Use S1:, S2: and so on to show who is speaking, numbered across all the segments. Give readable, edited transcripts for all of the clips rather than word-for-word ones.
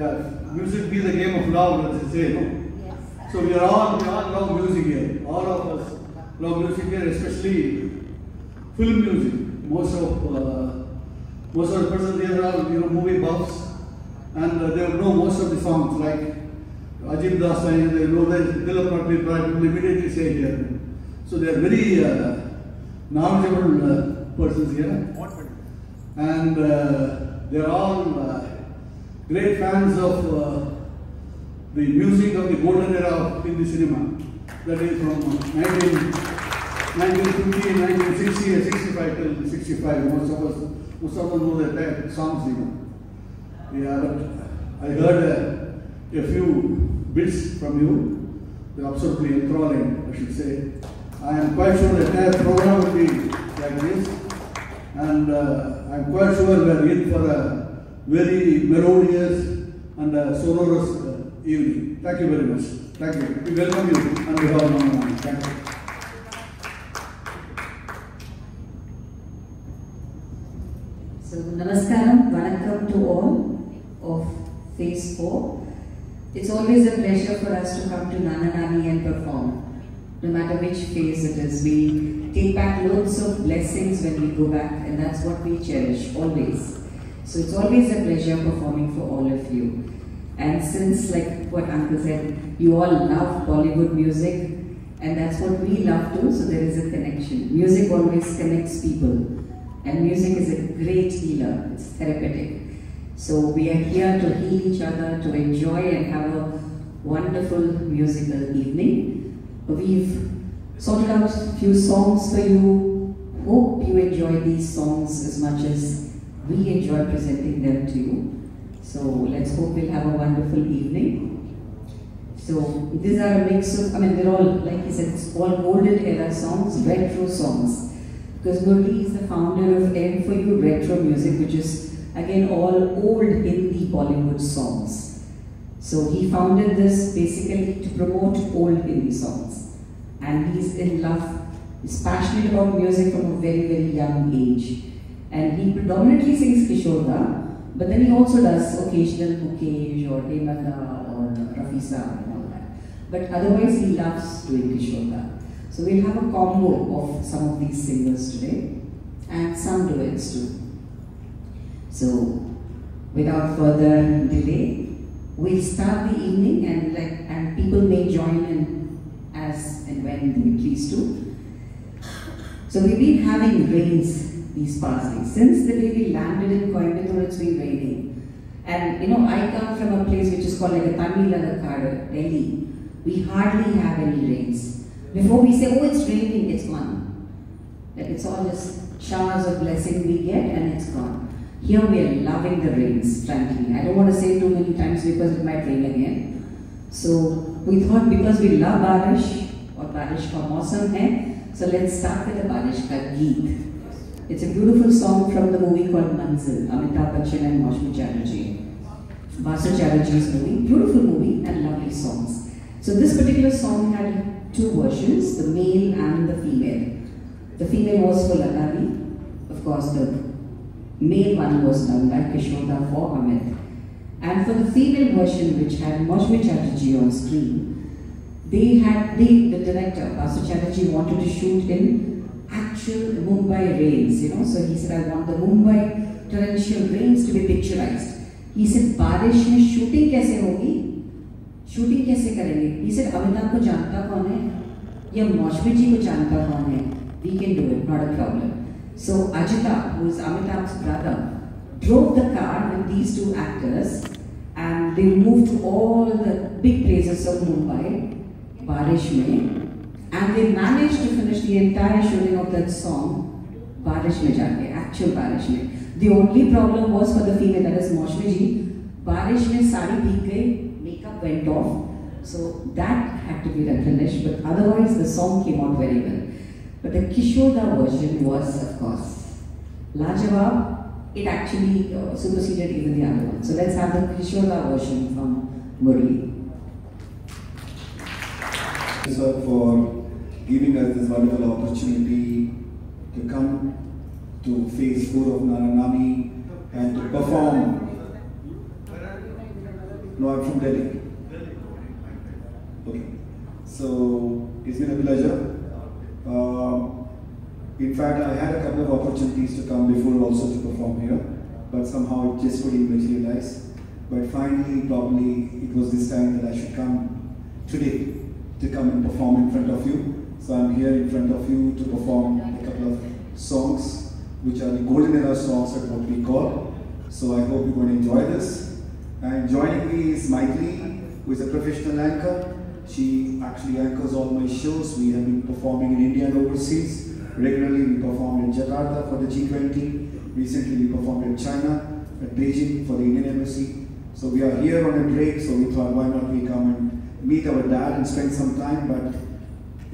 S1: Yeah, music be the game of love, as they say, no? Yes. So we all love music here. All of us love music here, especially film music. Most of the persons here are movie buffs, and they know most of the songs like Ajib Das, they know that Dilip Rakli will immediately say here. So they are very knowledgeable persons here, and they are all great fans of the music of the golden era of Hindi cinema. That is from 1950, 1960, and 65 till 65. Most of them know that songs, Yeah, but I heard a few bits from you. They're absolutely enthralling, I should say. I am quite sure the entire program will be like this, and I'm quite sure we are in for a very melodious and sonorous evening. Thank you very much. Thank you. We welcome you on behalf of Nana Nani. Thank you.
S2: So, Namaskaram, Vanakkam to all of Phase 4. It's always a pleasure for us to come to Nana Nani and perform. No matter which phase it is, we take back loads of blessings when we go back, and that's what we cherish, always. So it's always a pleasure performing for all of you. And since, like what Uncle said, you all love Bollywood music, and that's what we love too, so there is a connection. Music always connects people, and music is a great healer, it's therapeutic. So we are here to heal each other, to enjoy and have a wonderful musical evening. We've sorted out a few songs for you. Hope you enjoy these songs as much as we enjoy presenting them to you. So let's hope we'll have a wonderful evening. So these are a mix of, they're all, like he said, it's all golden era songs, retro songs. Because Murli is the founder of M4U Retro Music, which is again all old Hindi Bollywood songs. So he founded this basically to promote old Hindi songs. And he's in love, he's passionate about music from a very, very young age. And he predominantly sings Kishore Da, but then he also does occasional Mukesh or Hemanta or Rafisa and all that. But otherwise he loves doing Kishore Da. So we'll have a combo of some of these singers today and some duets too. So without further delay, we'll start the evening, and people may join in as and when they please to. So we've been having rains these past days. Since the day we landed in Coimbatore, it's been raining. And I come from a place which is called like a Tamil Nadu, Delhi. We hardly have any rains. Before we say, oh, it's raining, it's gone. Like it's all just showers of blessing we get and it's gone. Here we are loving the rains, frankly. I don't want to say too many times because it might rain again. So we thought because we love Barish, or Barish ka mausam hai, so let's start with the Barish ka Geet. It's a beautiful song from the movie called Manzil, Amitabh Bachchan and Maushmi Chatterjee. Vasu Chatterjee's movie, beautiful movie and lovely songs. So this particular song had two versions, the male and the female. The female was for Latari, of course the male one was done by Kishore Da for Amit. And for the female version, which had Maushmi Chatterjee on screen, the director, Vasu Chatterjee, wanted to shoot in actual Mumbai rains, So he said, I want the Mumbai torrential rains to be picturized. He said, Barish mein shooting kaise hogi? Shooting kaise karenge? He said, Amitabh ko janta kaun hai? Ya Maushmi ji ko janta kaun hai? We can do it, not a problem. So Ajita, who is Amitabh's brother, drove the car with these two actors and they moved to all the big places of Mumbai, Barish mein, and they managed to finish the entire shooting of that song, Barish mein jaake, actual Barish mein. The only problem was for the female, that is Maushmi ji, Barish mein sari bheeg gayi, makeup went off, so that had to be replenished, but otherwise the song came out very well. But the Kishore Da version was, of course, Lajawab. It actually superseded even the other one. So let's have the Kishore Da version from Murli.
S3: Thank you, sir, for giving us this wonderful opportunity to come to Phase 4 of Nana Nani and to perform No, I'm from Delhi. Okay. So it's been a pleasure. In fact, I had a couple of opportunities to come before also to perform here, but somehow it just couldn't materialize. But finally, probably it was this time that I should come today to come and perform in front of you. So I'm here in front of you to perform a couple of songs, which are the golden era songs at what we call. So I hope you're going to enjoy this. And joining me is Maithili, who is a professional anchor. She actually anchors all my shows. We have been performing in India and overseas. Regularly we performed in Jakarta for the G20. Recently we performed in China, at Beijing for the Indian Embassy. So we are here on a break, so we thought why not we come and meet our dad and spend some time. But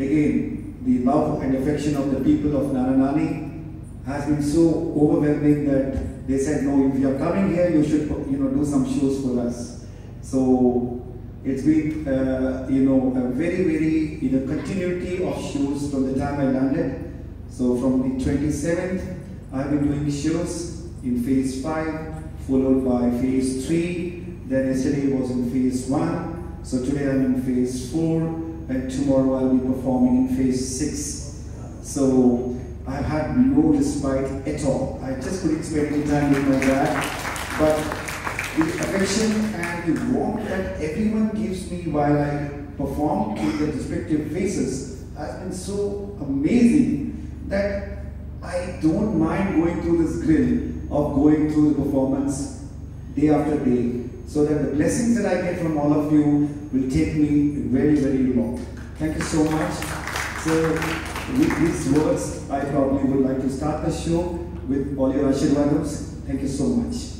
S3: again, the love and affection of the people of Nana Nani has been so overwhelming that they said, no, if you are coming here, you should do some shows for us. So it's been a very continuity of shows from the time I landed. So from the 27th, I've been doing shows in phase 5, followed by phase 3. Then yesterday was in phase 1. So today I'm in phase 4, and tomorrow I'll be performing in phase 6. So I've had no respite at all. I just couldn't spend any time with my dad. But the affection and the warmth that everyone gives me while I perform in their respective faces has been so amazing that I don't mind going through this grill of going through the performance day after day, so that the blessings that I get from all of you will take me very, very long. Thank you so much. So with these words, I probably would like to start the show with all your Ashirwadams. Thank you so much.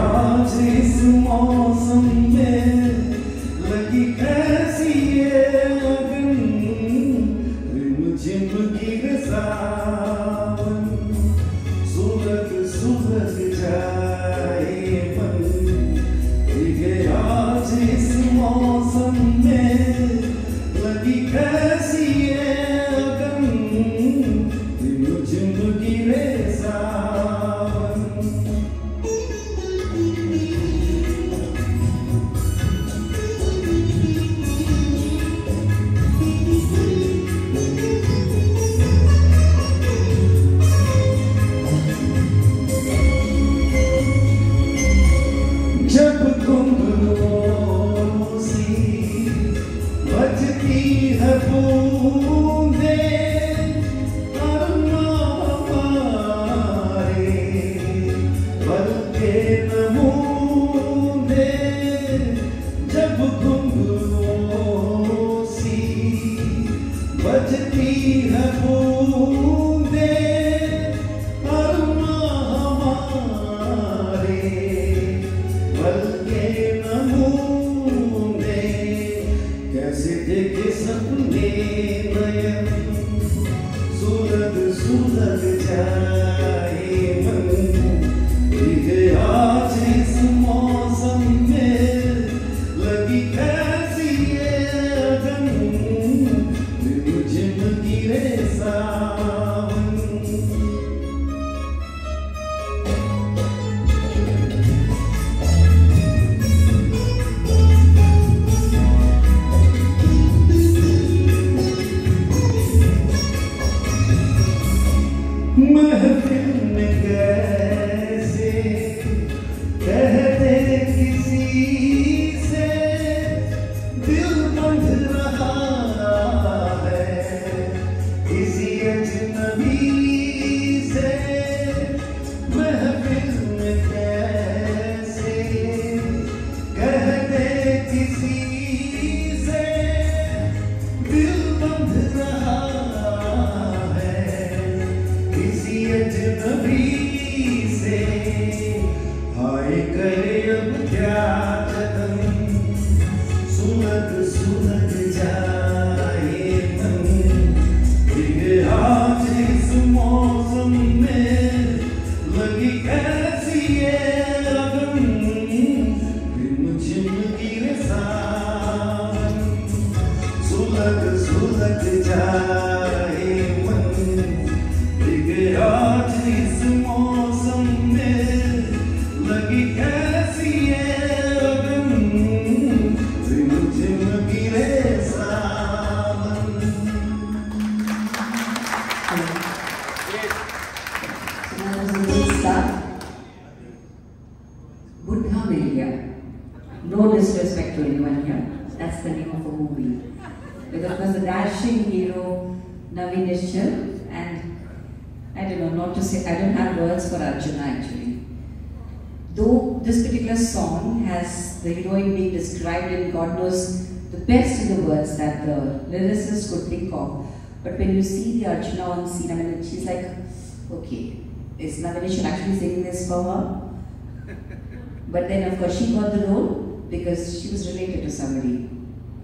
S4: आज इस मौसम में लगी कैसी ये लगन, रिमझिम गिरे सावन, सूरज जाए मन, भीगे आज इस मौसम में लगी कैसी ये लगन, रिमझिम गिरे सावन। सुलग जाए मन, आज इस
S2: that's the name of a movie. With of course the dashing hero Naveen Nischal, and I don't know, not to say, I don't have words for Arjuna actually. Though this particular song has the heroine being described in God knows the best of the words that the lyricist could think of, but when you see the Arjuna on scene, I mean, she's like, okay, is Naveen Nischal actually singing this for her? But then of course she got the role because she was related to somebody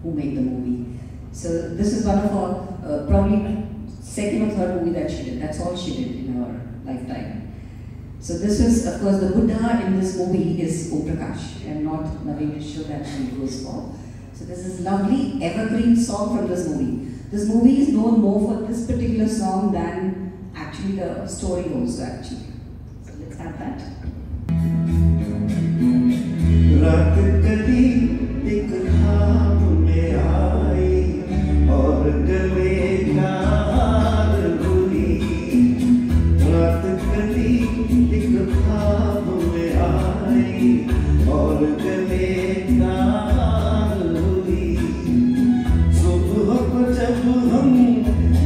S2: who made the movie. So this is one of her probably second or third movie that she did. That's all she did in her lifetime. So this is, of course, the Buddha in this movie is Om Prakash and not Naveen Nischal that she goes for. So this is lovely evergreen song from this movie. This movie is known more for this particular song than actually the story also actually. So let's have that.
S4: रात कभी एक ख्वाब में आई और गले का हार हुई। रात कभी एक ख्वाब में आई और गले का हार हुई। सुबह को जब हम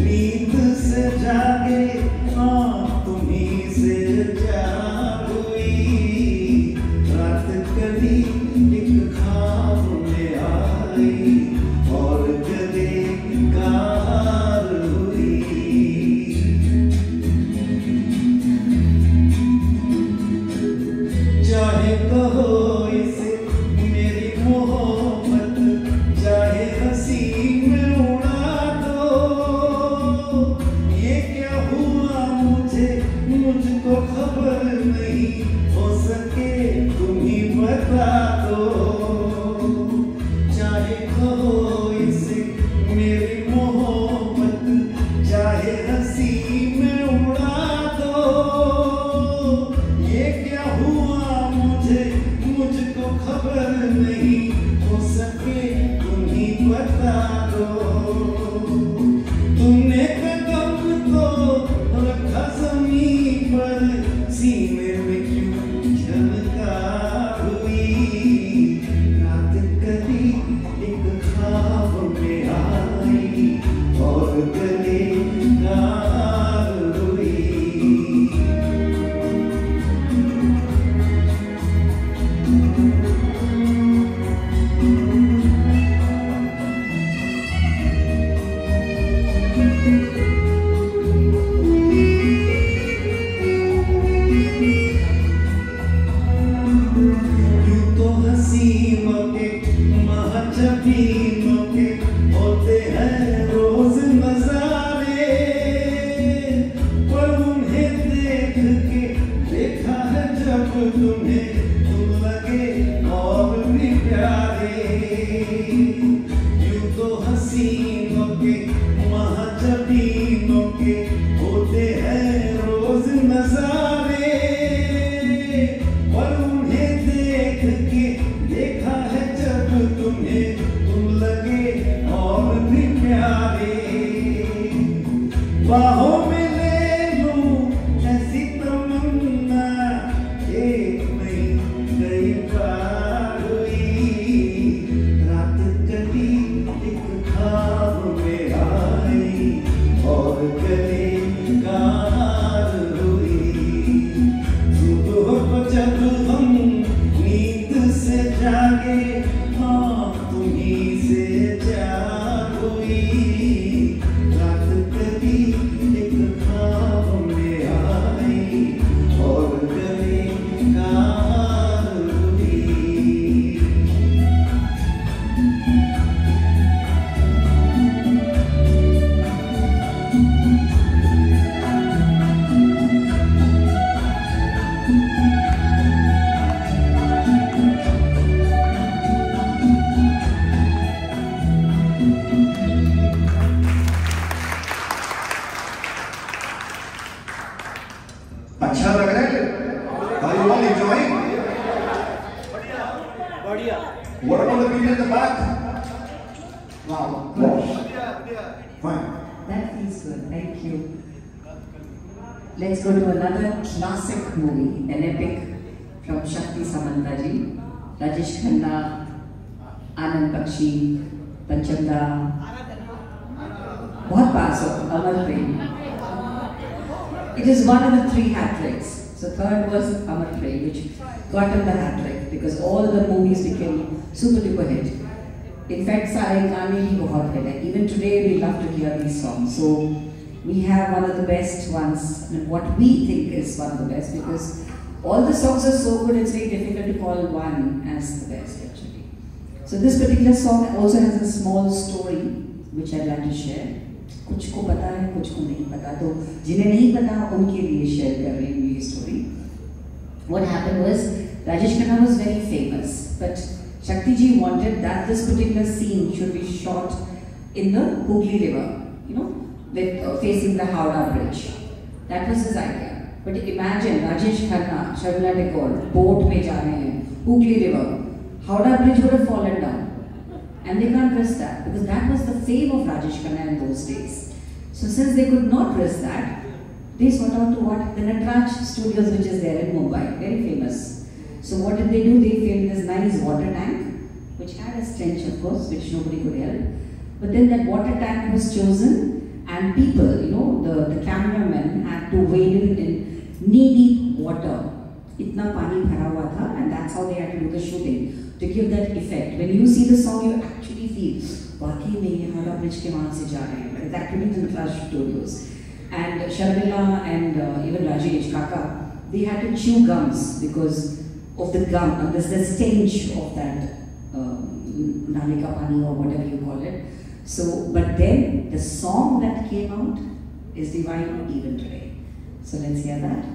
S4: नींद से जागे तुम्हीं से जाग हुई। रात कभी एक ख्वाब में आई और गले का हार हुई। चाहे कहो इसे मेरी मोहब्बत, चाहे हंसी में उड़ा दो। ये क्या हुआ मुझको खबर नहीं, हो सके तुम ही बता दो। चाहे कहो इसे मेरी मोहब्बत, चाहे हंसी में उड़ा दो। ये क्या हुआ मुझको खबर नहीं, हो सके तुम ही बता दो। तुमने कदम तो रखा ज़मीन पर, सीने में क्यों झलका हुई। रात कभी एक ख्वाब में आई और गले का हार हुई। यूं तो हसीनों के महजबीनों के होते हैं रोज नजारे, पर उन्हें देख के देखा है जब तुम्हें, तुम लगे और भी प्यारे। यूं तो हसीनों के महजबीनों के होते हैं रोज नजारे, पर उन्हें देख के देखा है जब तुम्हें, तुम लगे और भी प्यारे। बाहों में ले लूं ऐसी तमन्ना, एक नहीं कई बार हुई। रात कभी एक ख्वाब में आई और गले का हार हुई। सुबह को जब हम नींद से जागे तुम्हीं से जाग हुई। रात कभी एक ख्वाब में आई और गले का हार हुई।
S3: अच्छा लग रहा है? Are you all enjoying? What about the people in the back? Wow. Fine.
S2: That feels good, thank you. Let's go to another classic movie, an epic from Shakti Samantaji, Rajesh Khanna, Anand Bakshi, पंचमदा, बहुत पास हो, अमर प्रेम. It is one of the 3 hat tricks. So third was Amar Prem, which got him the hat trick because all the movies became super duper hit. In fact, सारे गाने भी बहुत hit है. Even today we love to hear these songs. So we have one of the best ones, what we think is one of the best, because all the songs are so good, it's very difficult to call one as the best actually. So this particular song also has a small story which I'd like to share. कुछ को पता है, कुछ को नहीं पता, तो जिन्हें नहीं पता उनके लिए शेयर कर रही हूँ ये story. What happened was Rajesh Khanna was very famous, but Shakti ji wanted that this particular scene should be shot in the Hooghly River, you know, with facing the Howrah Bridge. That was his idea. But imagine Rajesh Khanna, Sharmila Tagore, boat में जा रहे हैं, Hooghly River, Howrah Bridge would have fallen down. And they can't risk that because that was the fame of Rajesh Khanna in those days. So since they could not risk that, they sought out to what? The Natraj Studios, which is there in Mumbai, very famous. So what did they do? They filmed this nice water tank, which had a stench of course, which nobody could help. But then that water tank was chosen and people, you know, the cameramen had to wade in knee-deep water. Itna pani bhara hua tha, and that's how they had to do the shooting. To give that effect. When you see the song, you actually feel, वाकई में ये Howrah Bridge के वहाँ से जा रहे हैं. It's actually in Natraj Studios. And Sharmila and even Rajesh Kaka, they had to chew gums because of the gum, there's the stench of that Nale ka pani or whatever you call it. So, but then the song that came out is divine even today. So let's hear that.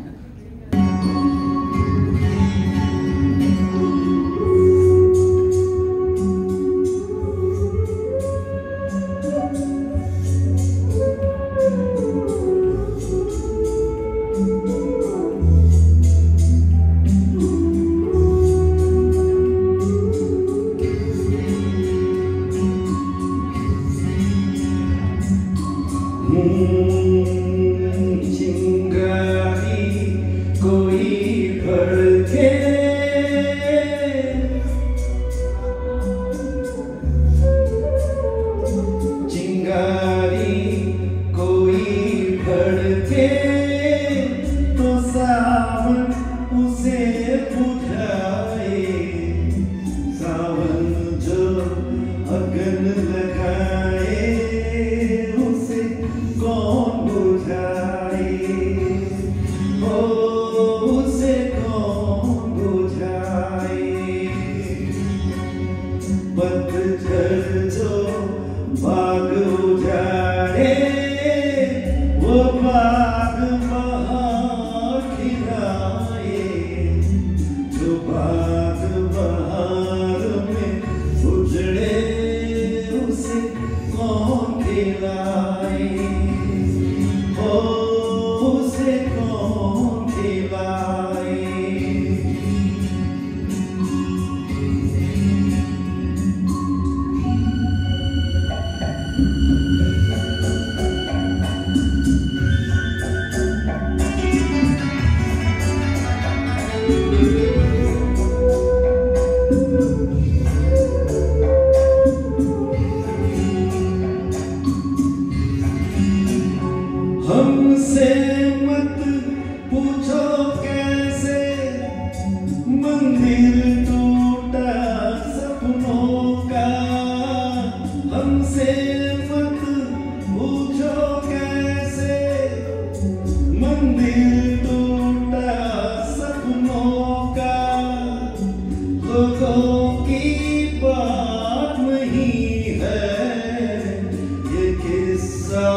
S4: किस्सा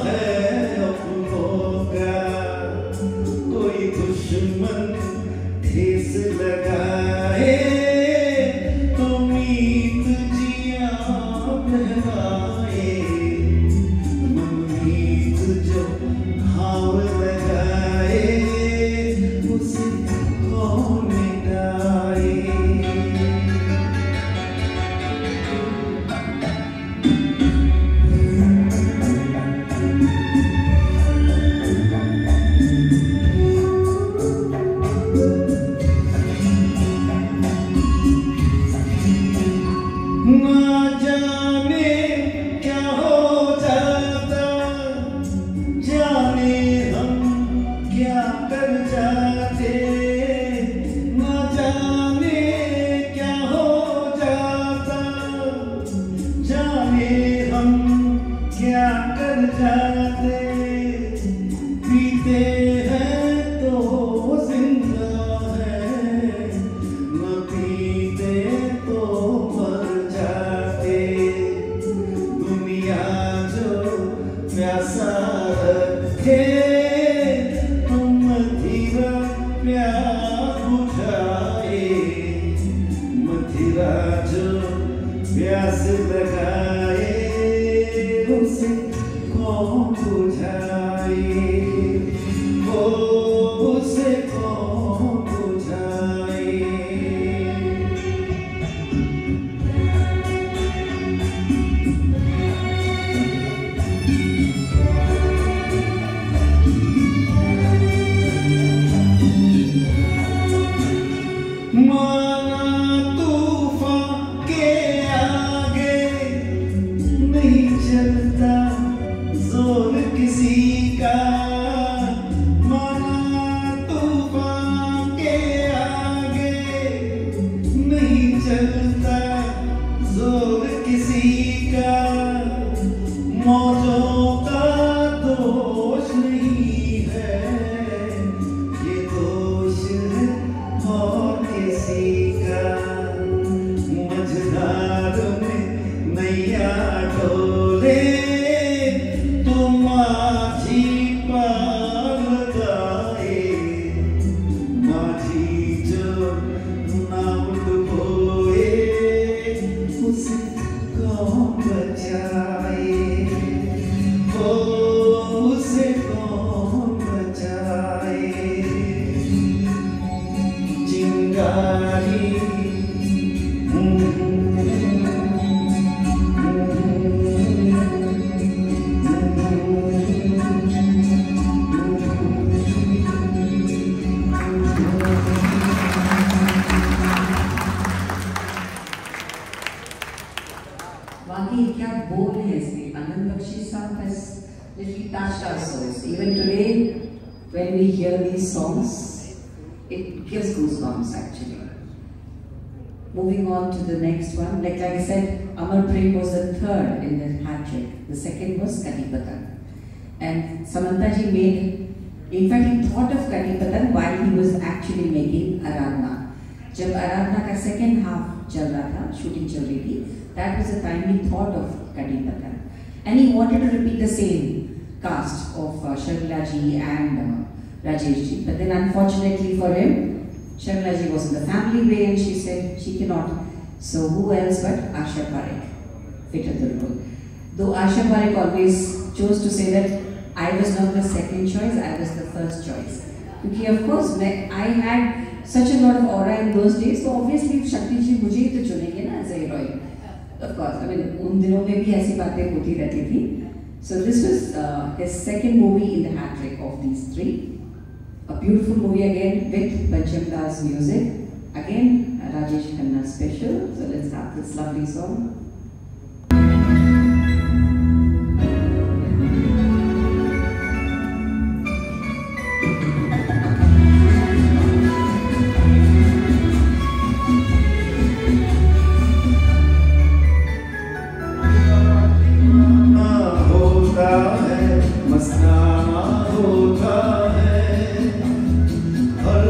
S4: है अपनों का. जाने हम क्या कर जाते, न जाने क्या हो जाता, जाने हम क्या कर जाते, पीते हैं तो जिंदा है, न पीते तो मर जाते, दुनिया जो प्यासा रखे तुम मदिरा प्यास बुझाए, मदिरा जो प्यास लगाए उसे कौन बुझाए, वो उसे कौन बुझाए। माना तूफान के आगे नहीं चलता जोर किसी का, माना तूफान के आगे नहीं चलता जोर किसी का, मौजों का दोष नहीं है, ये दोष है और किसी का, मझधार में नैया डोले तो माझी पार लगाए, माझी जो नाम डुबोए उसे कौन बचाए, ओ उसे कौन बचाए। चिंगारी
S2: वाकई क्या बोल है इसमें। आनंद बख्शी साहब has literally touched our souls. Even today, when we hear these songs, it gives goosebumps actually. Moving on to the next one, like I said, Amar Prem was the third in the hat trick. The second was Kati Patan. And Samantha ji made, in fact, he thought of Kati Patan while he was actually making Aradhna. जब आराधना का second half चल रहा था, shooting चल रही थी, that was the time he thought of Kati Patan. And he wanted to repeat the same cast of Sharmila ji and Rajesh ji. But then unfortunately for him, Sharmila ji was in the family way and she said she cannot. So who else but Asha Parekh fitted the role. Though Asha Parekh always chose to say that I was not the second choice, I was the first choice. Because of course I had such a lot of aura in those days, so obviously Shakti ji मुझे ही तो चुनेंगे ना as a heroine. Of course, I mean उन दिनों में भी ऐसी बातें होती रहती थी. So this was his second movie in the hat trick of these three. A beautiful movie again with Pancham Das music. Again, a Rajesh Khanna special. So let's have this lovely song.
S4: मस्ताना होता है हर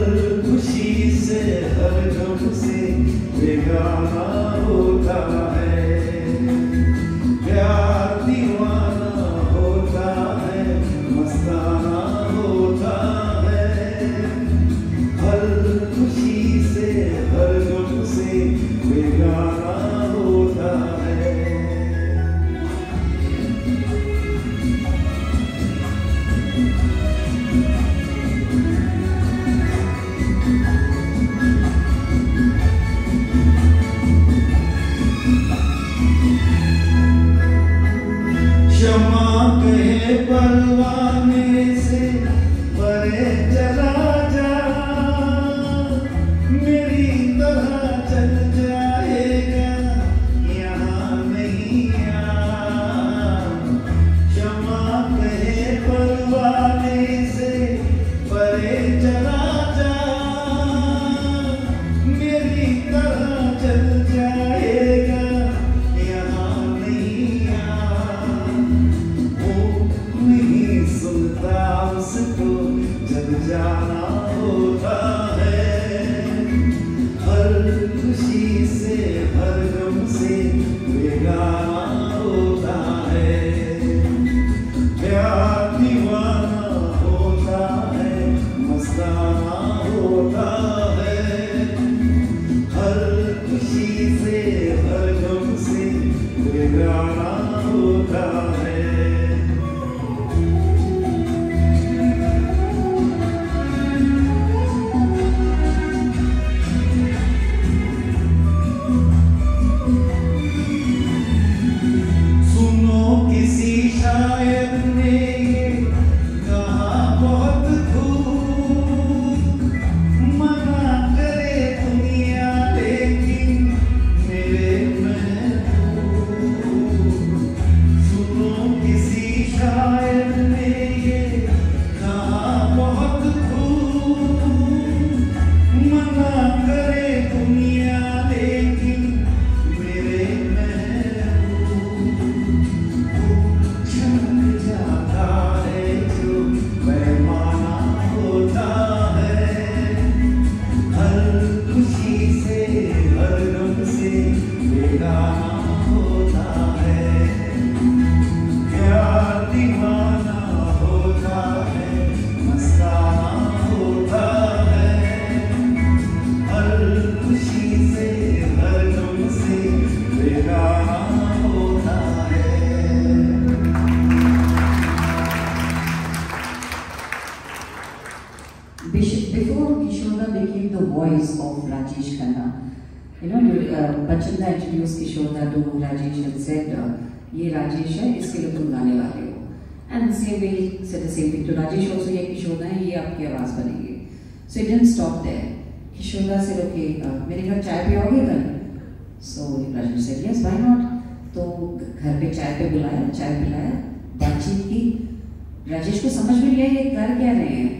S4: खुशी से, हर गम से बेगाना होता है, प्यार दीवाना होता है, मस्ताना होता है, हर खुशी से, हर गम से बेगाना होता है। क्षमा कहे परवाने से परे चला जा, मेरी तरह चल जाएगा यहाँ नहीं आ। क्षमा कहे परवाने जाना होता है, हर खुशी से हर गम से बेगाना होता है, प्यार दीवाना होता है, मस्ताना होता है, हर खुशी से हर गम से बेगाना होता है। शायर ने ये कहा बहुत खूब, मना करे दुनिया लेकिन मेरे महबूब। सुनो किसी शायर ने ये कहा बहुत खूब, मना करे दुनिया लेकिन मेरे
S2: Before Kishore became the voice of Rajesh Khanna, you know, Bachchan da introduced Kishore to Rajesh and said, "ये राजेश है, इसके लिए तुम गाने वाले हो." And the same way he said the same thing to Rajesh also. ये Kishore है, ये आपकी आवाज बनेगी. So it didn't stop there. Kishore said, "Okay, मेरे घर चाय पियोगे कल?" So Rajesh said, "Yes, why not?" तो घर पे चाय पे बुलाया, चाय पिलाया, बातचीत की. राजेश को समझ में नहीं आया ये कर क्या रहे हैं.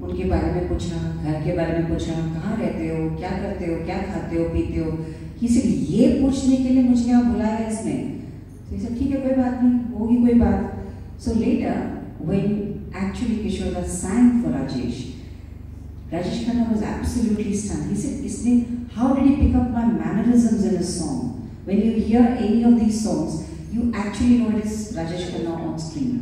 S2: उनके बारे में पूछा, घर के बारे में पूछा, कहाँ रहते हो, क्या करते हो, क्या खाते हो, पीते हो. सिर्फ ये पूछने के लिए मुझे यहाँ बुलाया है इसने. तो ये सब ठीक है, कोई बात नहीं, होगी कोई बात. So later, when actually Kishore sang for Rajesh, Rajesh Khanna was absolutely stunned. He said, "How did he pick up my mannerisms in a song? When you hear any of these songs, you actually know it is Rajesh Khanna on screen."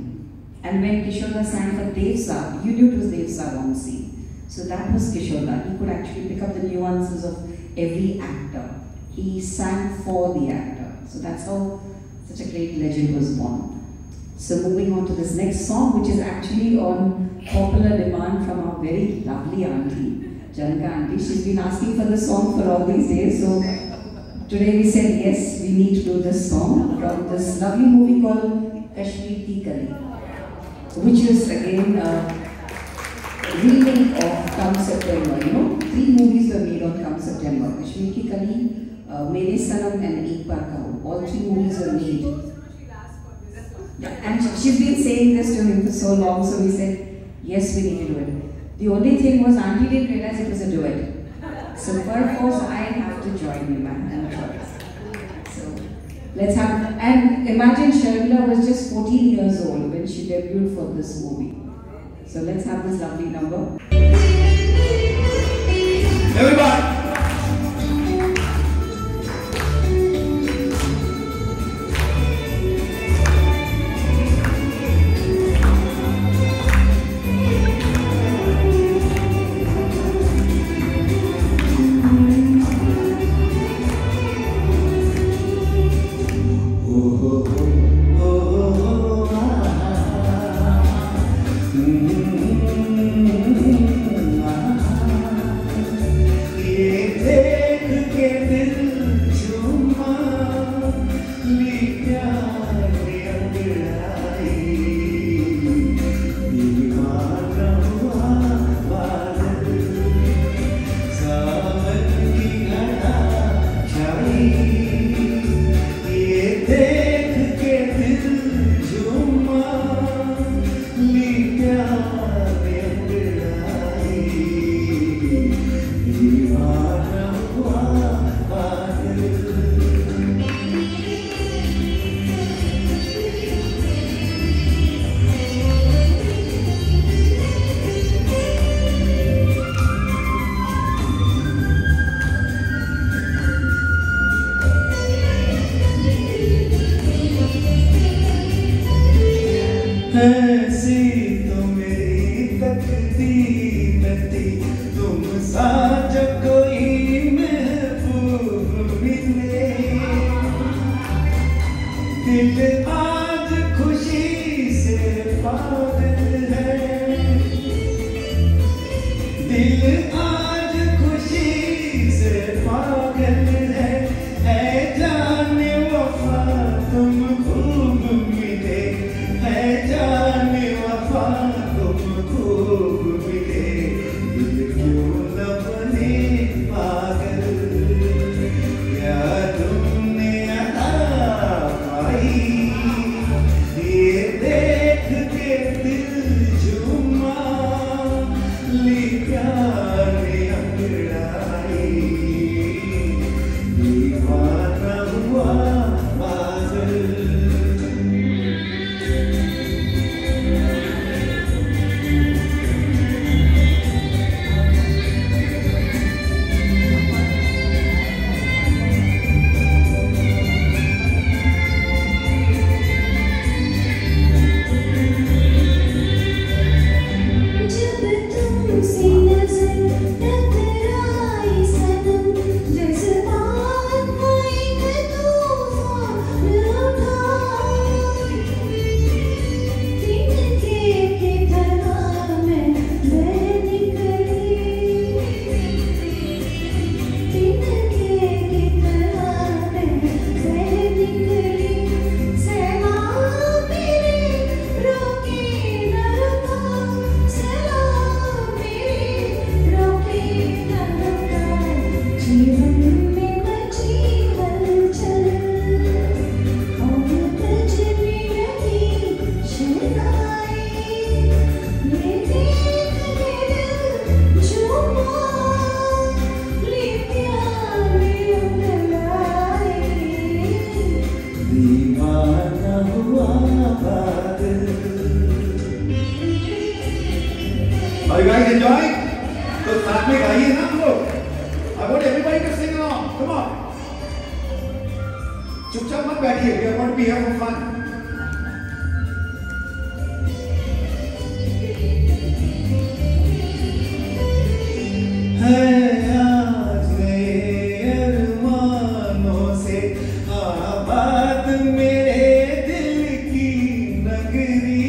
S2: And when Kishore sang for Dev Saab, you knew it was Dev Saab on scene. So that was Kishore. He could actually pick up the nuances of every actor. He sang for the actor. So that's how such a great legend was born. So moving on to this next song, which is actually on popular demand from our very lovely auntie, Janaka auntie. She's been asking for this song for all these days. So today we said yes, we need to do this song from this lovely movie called Kashmir Ki Kali, which is again a remake of Come September. You know, 3 movies were made on Come September: Kashmir Ki Kali, Mere Sanam, and Ek Baar Kaho. All 3 movies were made. And she's been saying this to him for so long, so we said, yes, we need to do it. The only thing was, Auntie didn't realize it was a duet. So perforce, I have to join you, man, and try. So let's have, and imagine Sharmila was just 14 years old when she debuted for this movie. So let's have this lovely number.
S4: Everybody! Yeah. लगती नदी तुम सा जब कोई महबूब मिले दिल आज खुशी से पागल है दिल आज खुशी से पागल है ऐ जाने वफा तुम खूब मिले ऐ जाने वफा तुम खूब मिले दिल क्यों न बने पागल क्या तुमने पाई ये देख के दिल झूमा ली प्यार में अंगड़ाई दीवाना हुआ पागल
S5: जब तुमसे नजर टकराई सनम जज्बात को एक तूफान उठाए तिनके के तरह मैं बह निकली तिनके के तरह मैं बह निकली सलाम मेरे रोके न रुका सलाम मेरे रोके न रुका जीवन में मची हलचल और तजबी रही शहनाई ये देख के दिल झूमा ले प्यार में उंगलाई
S4: दीवाना हुआ पागल
S3: Are you guys enjoying? तो साथ में गाइए ना हम लोग. I want everybody to sing along. Come on. चुपचाप मत बैठिए. We are going to be here for fun.
S4: है आज मेरे अरमानों से आबाद मेरे दिल की नगरी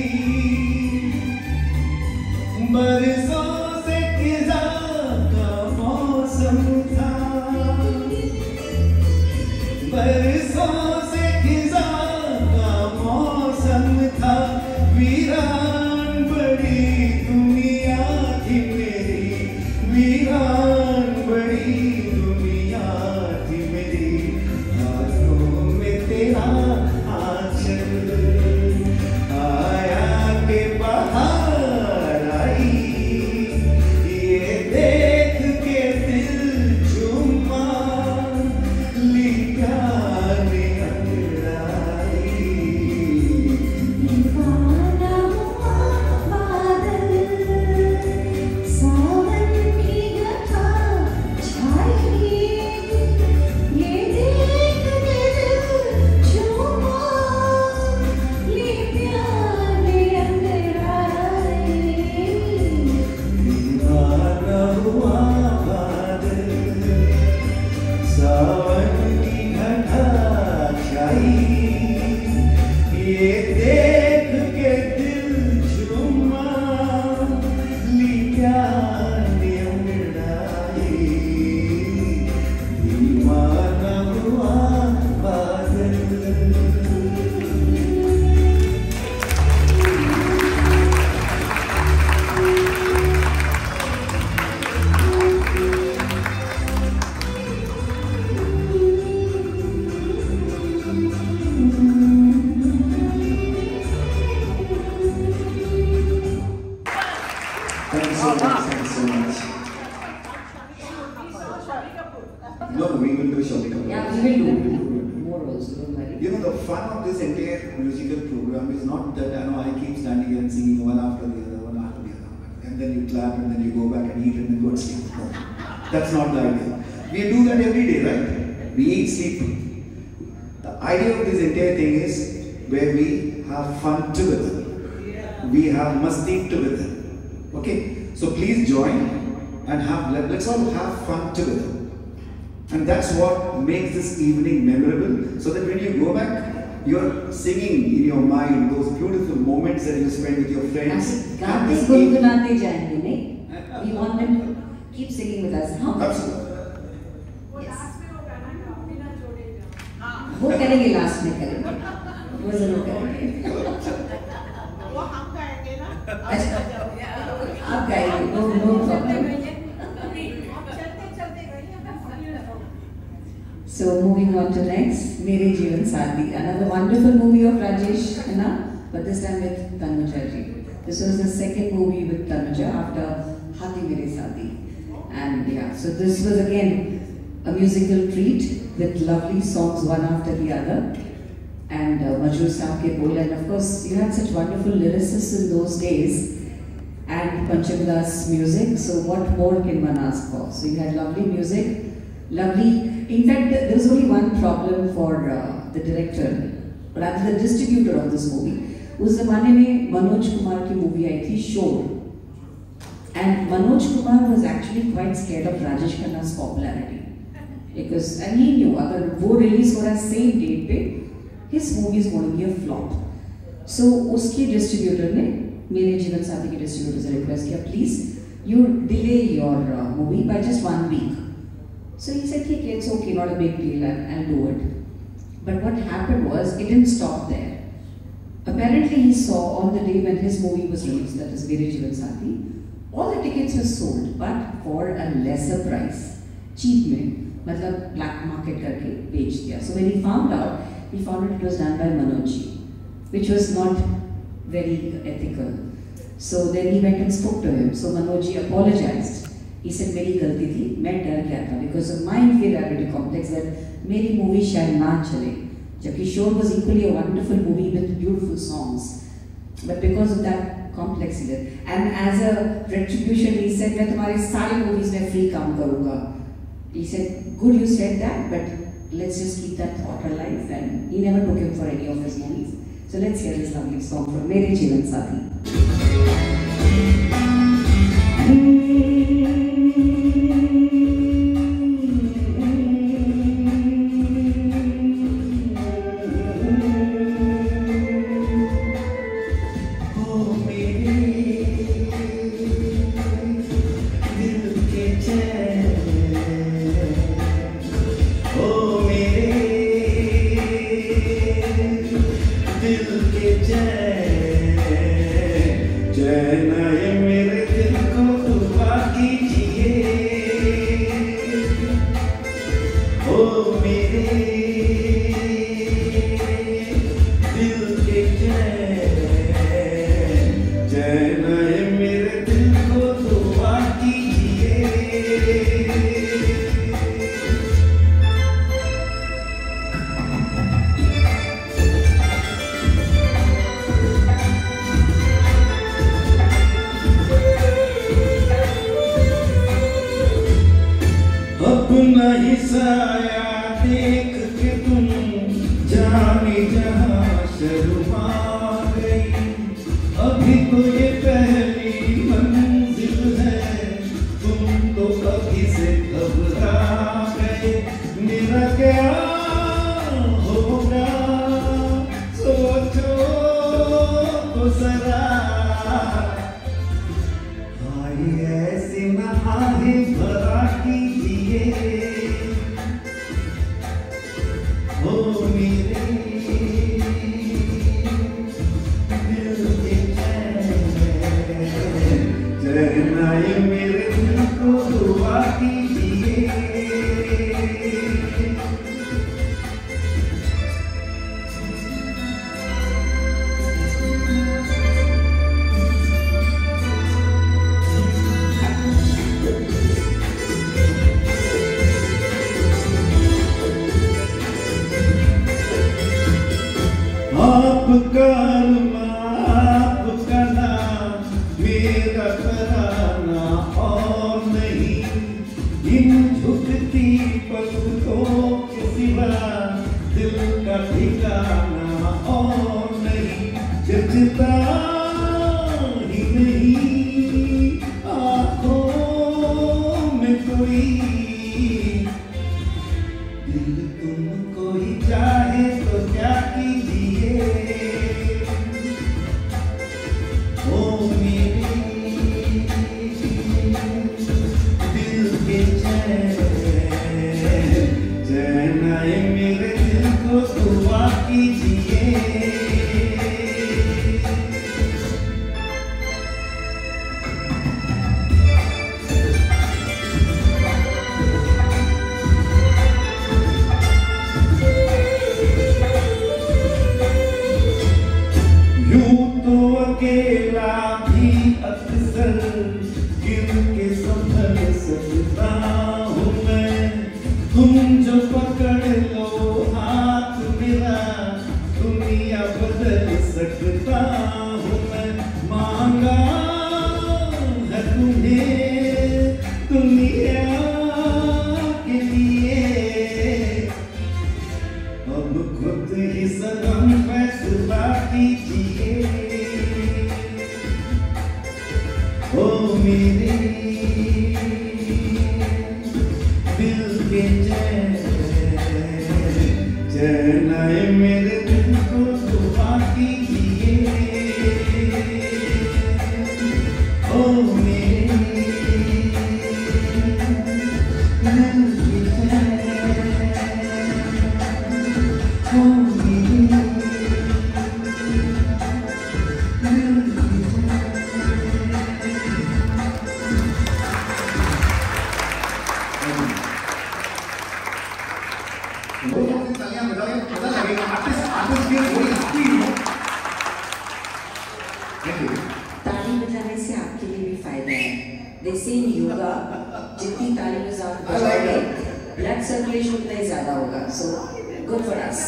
S4: बरसों से खिजा का मौसम था बरसों से खिजा का मौसम था वीरान बड़ी दुनिया थी मेरी वीरान बड़ी दुनिया थी मेरी हाथों में तेरा आंचल आया के बाहर आई ये देख के दिल झूमा ली प्यार में अंगड़ाई
S5: दीवाना हुआ बादल सावन की घटा छाई ये देख के दिल झूमा ले प्यार में अंगड़ाई
S4: दीवाना हुआ बादल सावन की घटा छाई ये देख के दिल झूमा ली प्यार में अंगड़ाई दीवाना हुआ बादल
S3: Thank you so much. Thank you so much. No, we will do Shobhi Kapoor.
S2: Yeah, we will do more also, don't worry.
S3: You know, the fun of this entire musical program is not that I keep standing here and singing one after the other, and then you clap and then you go back and eat and then go to sleep. No, that's not the idea. We do that every day, right? We eat, sleep. The idea of this entire thing is where we have fun together. We have masti together. Okay? So please join and let's all have fun together. And that's what makes this evening memorable, so that when you go back, you're singing in your mind those beautiful moments that you spend with your friends.
S2: गाते गुनगुनाते जाएंगे नहीं? We want them to keep singing with us. हाँ?
S3: Absolutely.
S2: वो करेंगे last में करेंगे, वो जरूर करेंगे।
S6: वो हम गाएंगे ना।
S2: अच्छा, आप गाएंगे, no problem. So moving on to next, Mere Jeevan Saathi, another wonderful movie of Rajesh Khanna, but this time with Tanuja ji. This was the second movie with Tanuja after Haathi Mere Saathi, and yeah, so this was again a musical treat with lovely songs one after the other, and Majroor Saab ke bol, and of course you had such wonderful lyricists in those days, and Pancham Das music. So what more can one ask for? So you had lovely music. Lovely. In fact, there was only one problem for the director, rather the distributor of this movie. उस ज़माने में मनोज कुमार की movie आई थी Shore, and Manoj Kumar was actually quite scared of Rajesh Khanna's popularity, because and he knew अगर वो release हो रहा है same date पे, his movie is going to be a flop. So उसके distributor ने मेरे जीवन साथी के distributor से request किया, please you delay your movie by just 1 week. So he said, okay, it's okay, not a big deal, I'll do it. But what happened was, it didn't stop there. Apparently he saw on the day when his movie was released, that is Mere Jeevan Saathi, all the tickets were sold, but for a lesser price. Cheap में, मतलब black market करके बेच दिया. So when he found out it was done by Manoj ji, which was not very ethical. So then he went and spoke to him. So Manoj ji apologized. He said, मेरी गलती थी, मैं डर गया था because of my inferiority complex that मेरी movie शायद ना चले. जबकि Shore was equally a wonderful movie with beautiful songs, but because of that complex he did. And as a retribution, he said, मैं तुम्हारे सारे movies में free काम करूँगा. He said, good you said that, but let's just keep that thought alive. And he never took him for any of his movies. So let's hear this lovely song from Mere Jeevan Saathi.
S4: अपना ही साया देख के तुम जाने जहां शर्मा गई, अभी तो ये पहली मंजिल है, तुम तो अभी से घबरा गए, मेरा क्या होगा सोचो तो जरा, आई ऐसी नहारी भरा की मेरे दिल को दुआ कीजिए। आपका आपका नाम मेरा तराना और नहीं, इन झुकती पलकों के सिवा दिल का ठिकाना और नहीं, जचता ही नहीं अकेला भी अक्सर गिर के संभल सकता हूँ मैं। तुम जो पकड़ लो हाथ मेरा दुनिया बदल सकता हूँ मैं। मांगा है तुम्हें दुनिया के लिए, अब खुद ही सनम फैसला कीजिए। ओ मेरे दिल के चैन आए मेरे दिल को दुआ कीजिए। ओ मेरे दिल के चैन, ओ मेरे
S2: ताली बजाने से आपके लिए भी फायदा है। They say in yoga, जितनी ताली बजाओगे, blood circulation उतना ही ज़्यादा होगा. So good for us.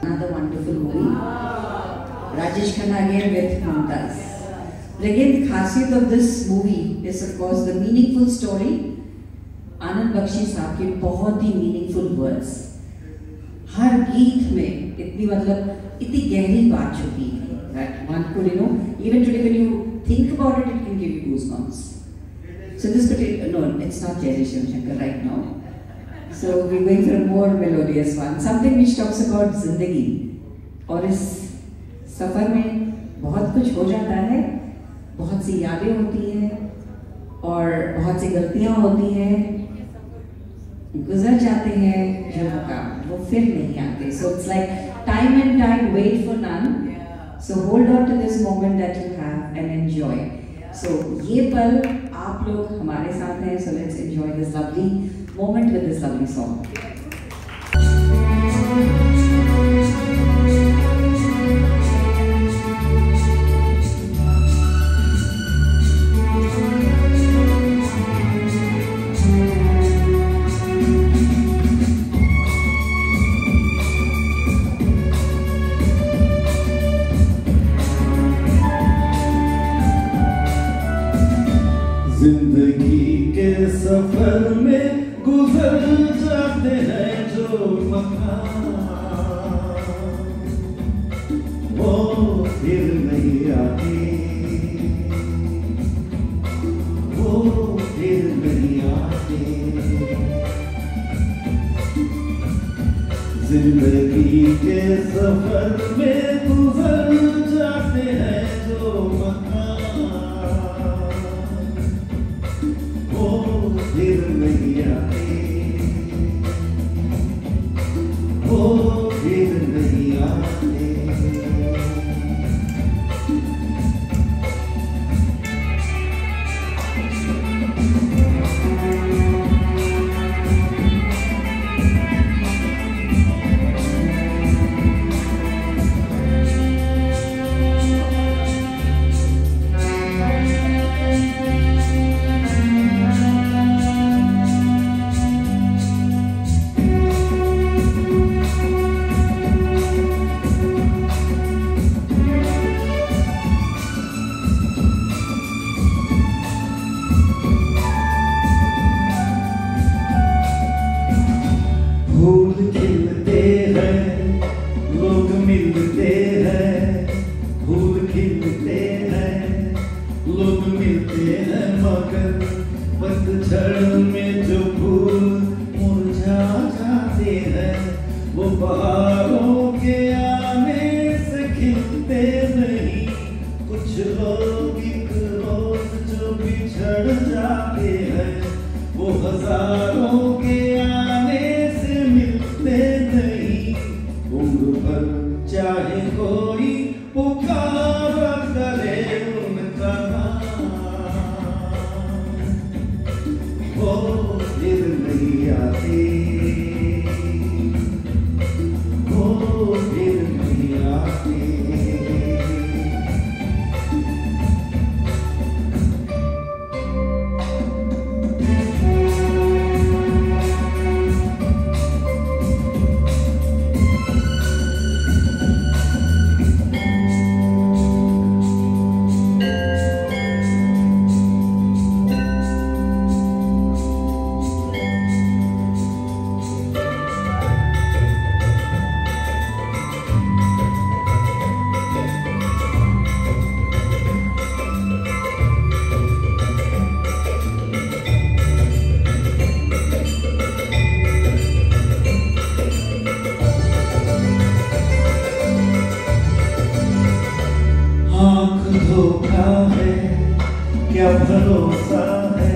S2: Another wonderful movie. Rajesh Khanna again with Mumtaz. But again, the खासियत of this movie is of course the meaningful story. आनंद बख्शी साहब के बहुत ही meaningful words. हर गीत में इतनी गहरी बात छुपी है that one could, even today when you think about it, it can give you goosebumps. So this particular, no, it's not Jai Shankar right now. So we're going for a more melodious one, something which talks about जिंदगी. और इस सफर में बहुत कुछ हो जाता है, बहुत सी यादें होती हैं और बहुत सी गलतियां होती हैं, गुजर जाते हैं जो मुकाम वो फिर नहीं आते. So it's like time and time wait for none. So hold on to this moment that you have and enjoy. So ये पल आप लोग हमारे साथ हैं. So let's enjoy this lovely moment with this lovely song.
S4: जिंदगी के सफर में गुजर जाते हैं जो मकाम, वो फिर नहीं आते, वो फिर नहीं आते. जिंदगी के सफर में गुजर जाते हैं जो मकाम, फिर नहीं आते, वो फिर नहीं आते. फूल खिलते हैं, लोग मिलते हैं, फूल खिलते हैं, लोग मिलते हैं, मगर पतझड़ में जो फूल मुरझा जाते हैं, वो बहारों के आने से खिलते नहीं. कुछ लोग एक रोज जो बिछड़ जाते हैं, वो हजारों के आने से मिलते नहीं. उम्र भर चाहे कोई पुकारा करे उनका नाम, वो फिर नहीं आते, क्या भरोसा है,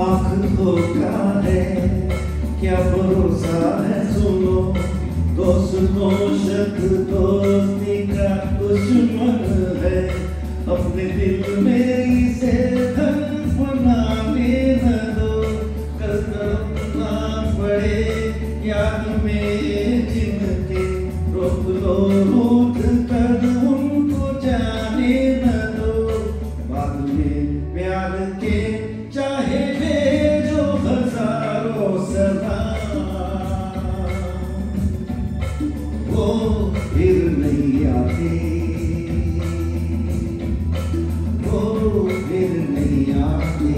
S4: आँख धोखा है, क्या भरोसा है, सुनो दोस्तों शक दोस्ती का दुश्मन है, अपने दिल में इसे घर बनाने न दो, कल करना पड़े याद में जिनके, रोक लो रूठ कर उनको जाने न दो, बाद में प्यार के चाहे भेजो हजारों सलाम, वो फिर नहीं आते, वो फिर नहीं आते।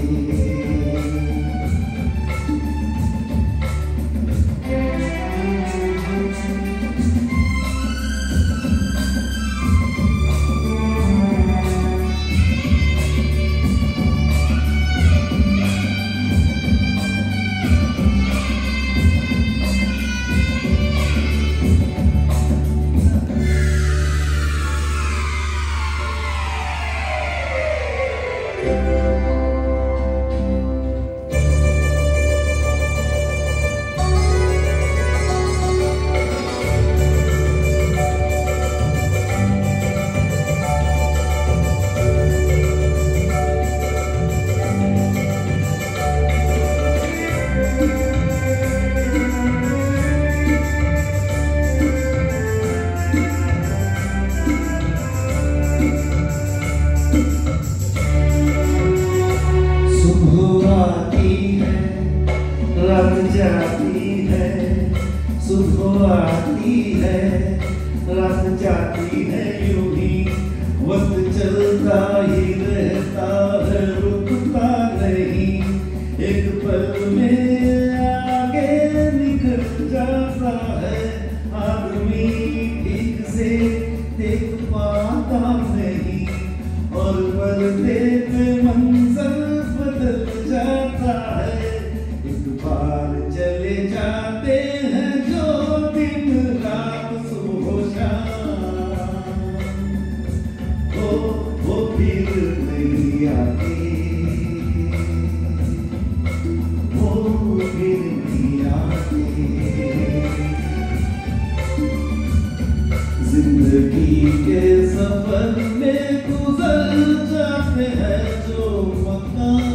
S4: जाती है, सुबह आती है, रात जाती है, यूं ही वक्त चलता ही रहता है, रुकता नहीं, एक पल में आगे निकल जाता है, आदमी ठीक से देख पाता नहीं, और पर्दे पे मंजर बदल जाता है, एक बार चले जाते हैं जो दिन रात सुबह शाम, वो फिर नहीं आते, वो फिर नहीं आते। जिंदगी के सफर में गुजर जाते हैं जो मकाम,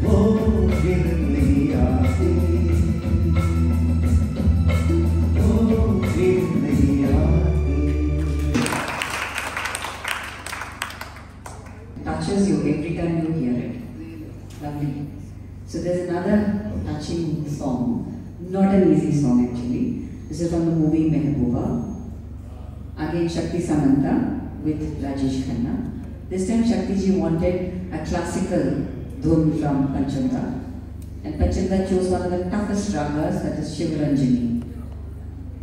S4: वो फिर नहीं आते, वो फिर नहीं आते।
S2: Touches you every time you hear it. Lovely. So there's another touching song, not an easy song actually. This is from the movie Mehbooba. Again Shakti Samanta with Rajesh Khanna. This time Shakti ji wanted a classical dhun from Panchanda. And Panchanda chose one of the toughest ragas, that is Shiv Ranjani.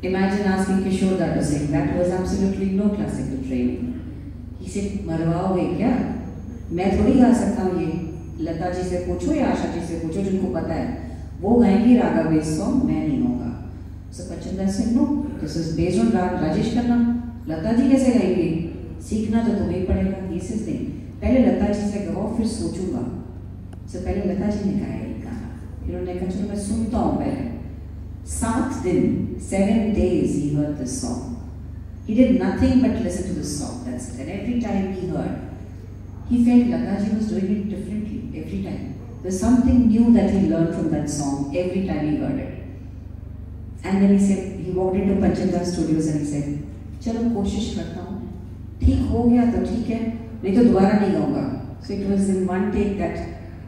S2: Imagine asking Kishore Da to sing. That was absolutely no classical training. He said, मरवाओगे क्या? मैं थोड़ी गा सकता हूँ ये. लता जी से पूछो या आशा जी से पूछो जिनको पता है. वो गाएंगी रागा बेस्ड सॉन्ग, मैं नहीं गाऊंगा. So Panchanda said, no, this is based on Rajesh Khanna. Lata ji कैसे गाएंगी? सीखना तो तुम्हें पड़ेगा. He says नहीं. पहले लता जी से गाओ फिर सोचूंगा. So पहले लता जी ने गाया ये गाना. फिर उन्होंने कहा चलो मैं सुनता हूँ पहले. 7 दिन, 7 days he heard this song. He did nothing but listen to this song. That's it. And every time he heard, he felt Lata ji was doing it differently every time. There's something new that he learned from that song every time he heard it. And then he said, he walked into Panchanda Studios and he said, चलो कोशिश करता हूँ. ठीक हो गया तो ठीक है, नहीं तो दोबारा नहीं गाऊंगा. So it was in one take that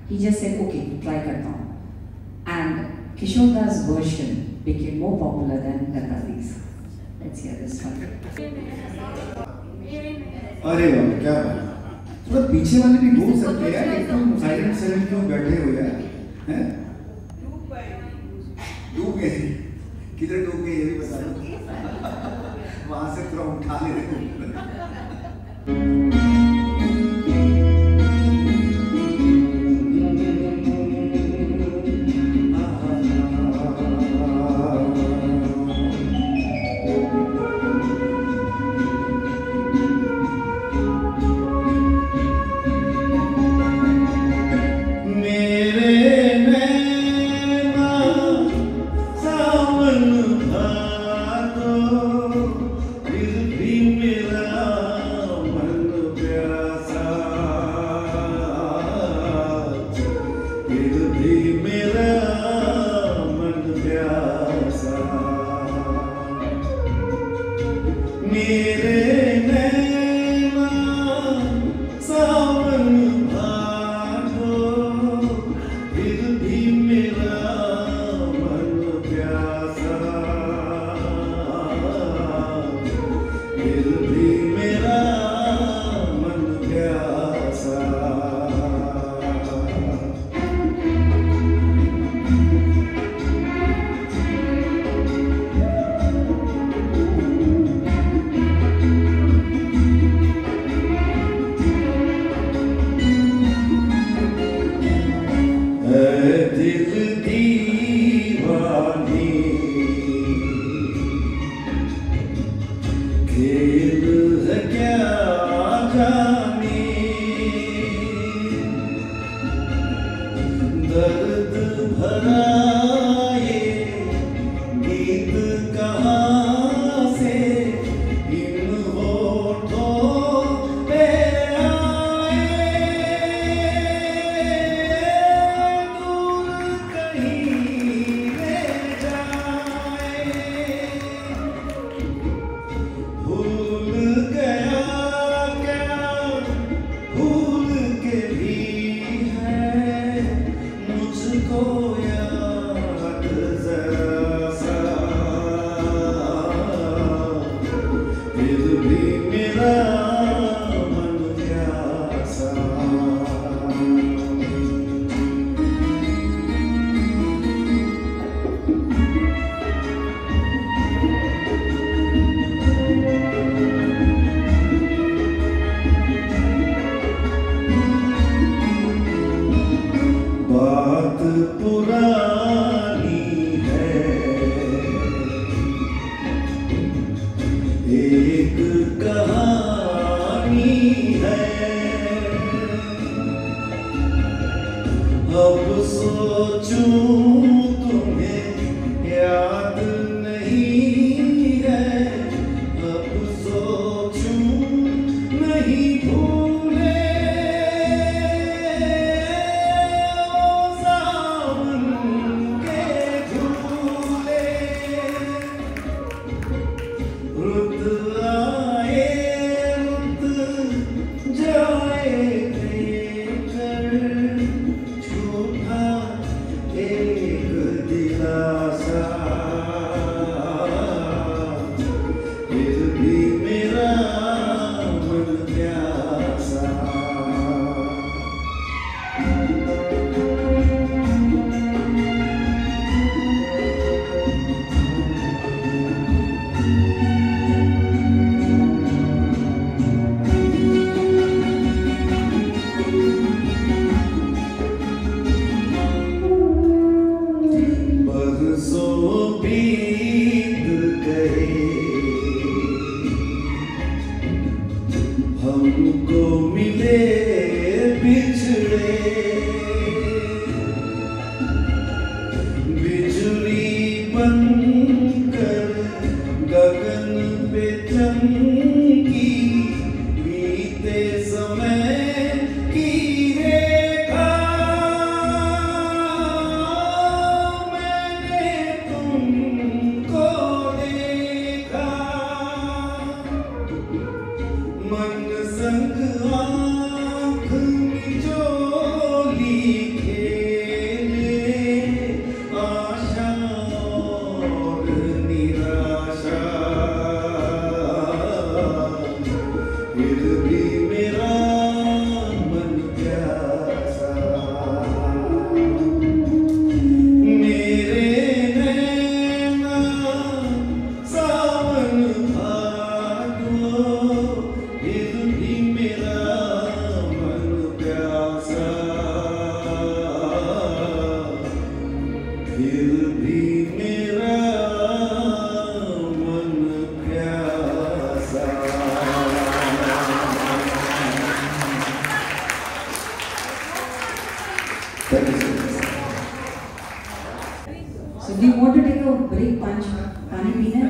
S2: he just said, okay, try करता हूँ. And Kishore Da's version became more popular than Lata ji's. Let's hear this one.
S3: अरे वाह क्या बात. थोड़ा पीछे वाले भी बोल सकते हैं यार, एकदम साइलेंट साइलेंट क्यों बैठे हुए हैं? डूब गए. किधर डूब गए ये भी बता दो. वहां से थोड़ा उठा ले रहे.
S4: मेरे नैना सावन भादो, फिर भी मेरा मन प्यासा, फिर भी मेरा मन प्यासा। दिल दीवानी खेल है क्या जाने, दर्द भरा ये गीत कहाँ से इन होठों पे बात पुरानी है, एक कहानी है, अब सोचूं तुम्हें याद नहीं है, अब सोचूं नहीं भूले हमको मिले बिछड़े, बिजली बनकर गगन पे चमकी, बीते समय की रेखा मैंने तुमको देखा, मन संग आँख मिचोली खेले, आशा और निराशा, फिर भी मेरा मन प्यासा। मेरे नैना सावन भादो, फिर भी मेरा मन प्यासा, फिर भी मेरा मन प्यासा।
S2: So do you want to take a break, Punch? पानी पीना?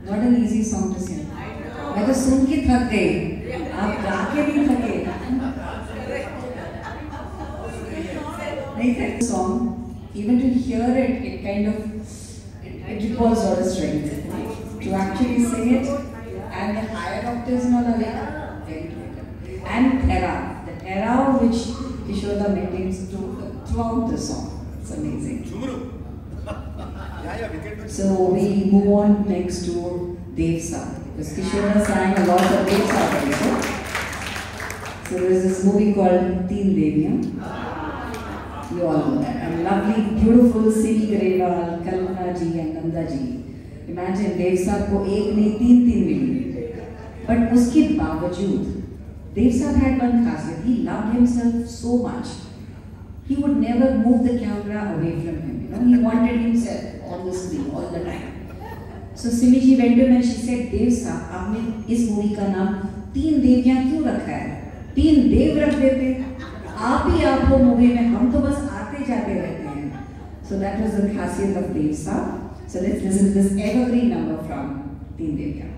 S2: Not an easy song to sing. मैं तो सुन के थक गई, आप गा के नहीं थके। नहीं थक song, even to hear it, it kind of it requires a lot of strength to actually sing it doctors and all are like very better. And the era which Kishoda maintains throughout the song. It's amazing. So we move on next to Dev Saab, because Kishoda sang a lot of Dev Saab also. So there's this movie called Teen Deviyan. You all know that. And lovely, beautiful Simi Garewal, Kalpana ji and Nanda ji. Imagine Dev Saab को एक नहीं तीन मिली. But उसके बावजूद Dev Saab had one खासियत. He loved himself so much. He would never move the camera away from him. You know, he wanted himself on the screen all the time. So Simi ji went to him and she said, Dev Saab, आपने इस movie का नाम तीन देवियाँ क्यों रखा है? तीन देव रख देते, आप ही आप हो मूवी में, हम तो बस आते जाते रहते हैं. So that was the खासियत of Dev Saab. So let's listen to this evergreen number from Teen Deviyan.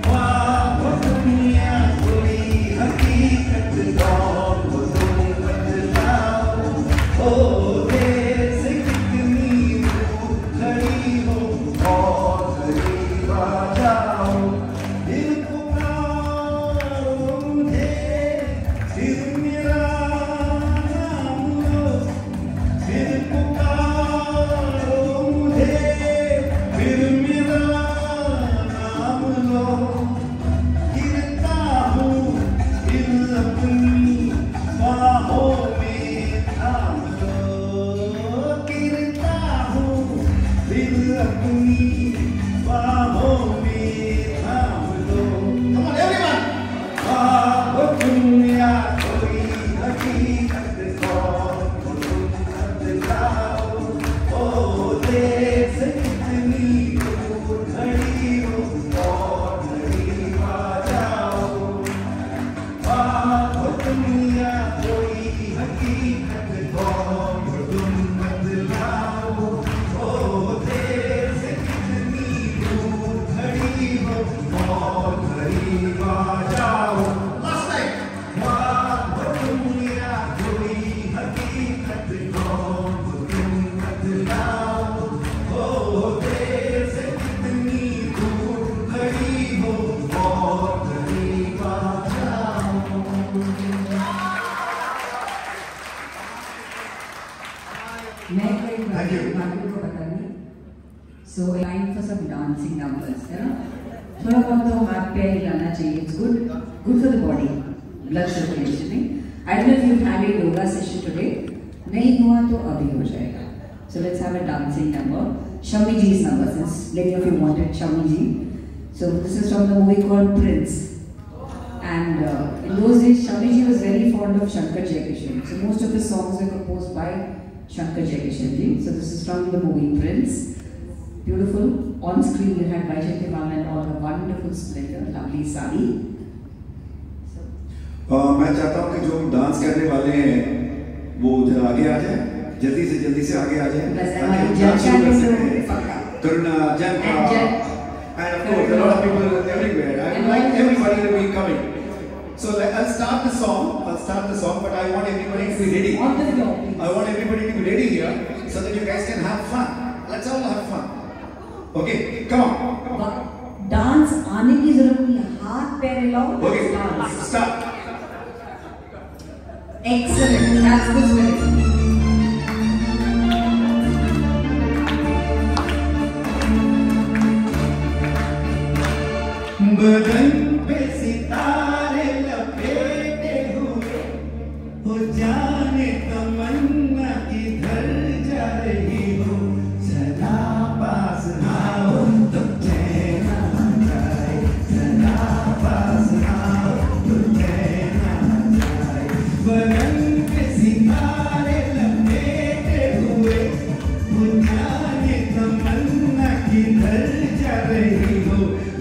S4: Wow. बजाओ last night वाह दुनिया कोई हकीकत हो तुम बदलाओ हो देर से कितनी दूर खड़ी हो और करीब आ जाओ
S2: मैं कोई बात को बतानी so line for some dancing numbers है ना थोड़ा बहुत तो हाथ पैर हिलाना चाहिए it's good for the body blood circulation नहीं I don't know if you've had a yoga session today नहीं हुआ तो अभी हो जाएगा so let's have a dancing number Shami ji's number since many of you wanted Shami ji so this is from the movie called Prince and in those days Shami ji was very fond of Shankar Jaikishan so most of his songs were composed by Shankar Jaikishan ji so this is from the movie Prince beautiful on screen you had Vaishakhi Ma'am and all her wonderful splendor lovely sari
S3: मैं चाहता हूँ कि जो dance करने वाले हैं वो जरा आगे आ जाए जल्दी से आगे आ जाए करुणा जनता and of course a lot of people everywhere I would like everybody to be coming so I'll start the song but I want everybody to be ready I want everybody to be ready here so that you guys can have fun let's all have fun okay come on
S2: dance आने की जरूरत नहीं है हाथ पैर हिलाओ
S3: okay start
S2: excellent that's the spirit
S4: बदन पे सितारे लपेटे हुए हो जाने तमन्ना किधर जा रही हो सदा पास आओ तो चैन आ जाए सदा पास आओ तो चैन आ जाए बदन पे सितारे लपेटे हुए हो जाने तमन्ना किधर जा रही हो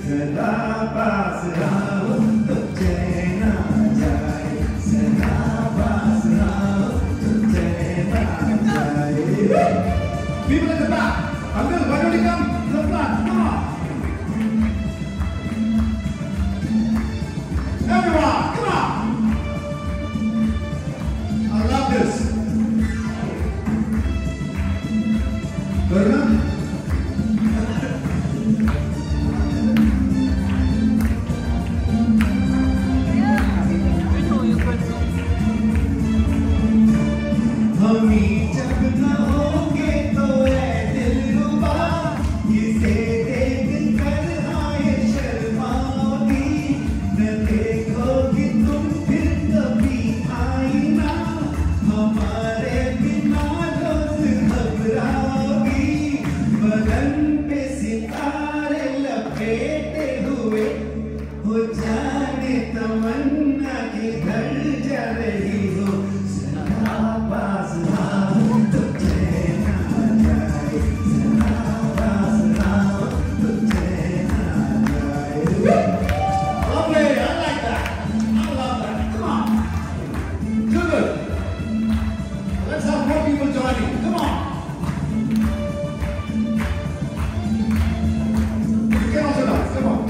S4: सदा पास आओ तो चैन आ जाए सदा पास आओ तो चैन आ जाए People at the back, Uncle, why don't you come to the front? Come on. Everyone, come on. I love this. Karuna? जब न होंगे तो ऐ दिलरुबा इसे देख कर आए शर्माओगी न देखोगी तुम फिर कभी आईना हमारे बिना रोज घबराओगी बदन पे सितारे लपेटे हुए हो जाने तमन्ना किधर जा रही हो सदा पास आओ तो चैन आ जाए सदा पास आओ तो चैन आ जाए Lovely, I like that. I love that. Come on. Good. Let's have more people joining. Come on. You can also dance. Come on.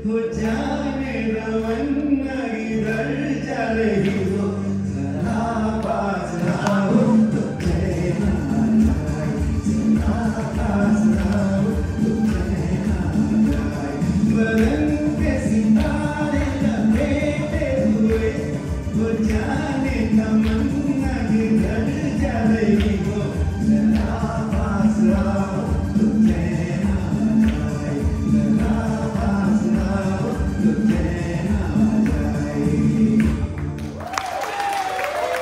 S4: हो जाने तमन्ना इधर जा रही हो जरा पास आओ तो कहना जाए जरा पास आओ तो कहना जाए बदन के सितारे लपेटे हुए हो जाने तमन्ना इधर जा रही हो जरा पास आओ तो कहना जाए जरा पास आओ तो कहना जाए।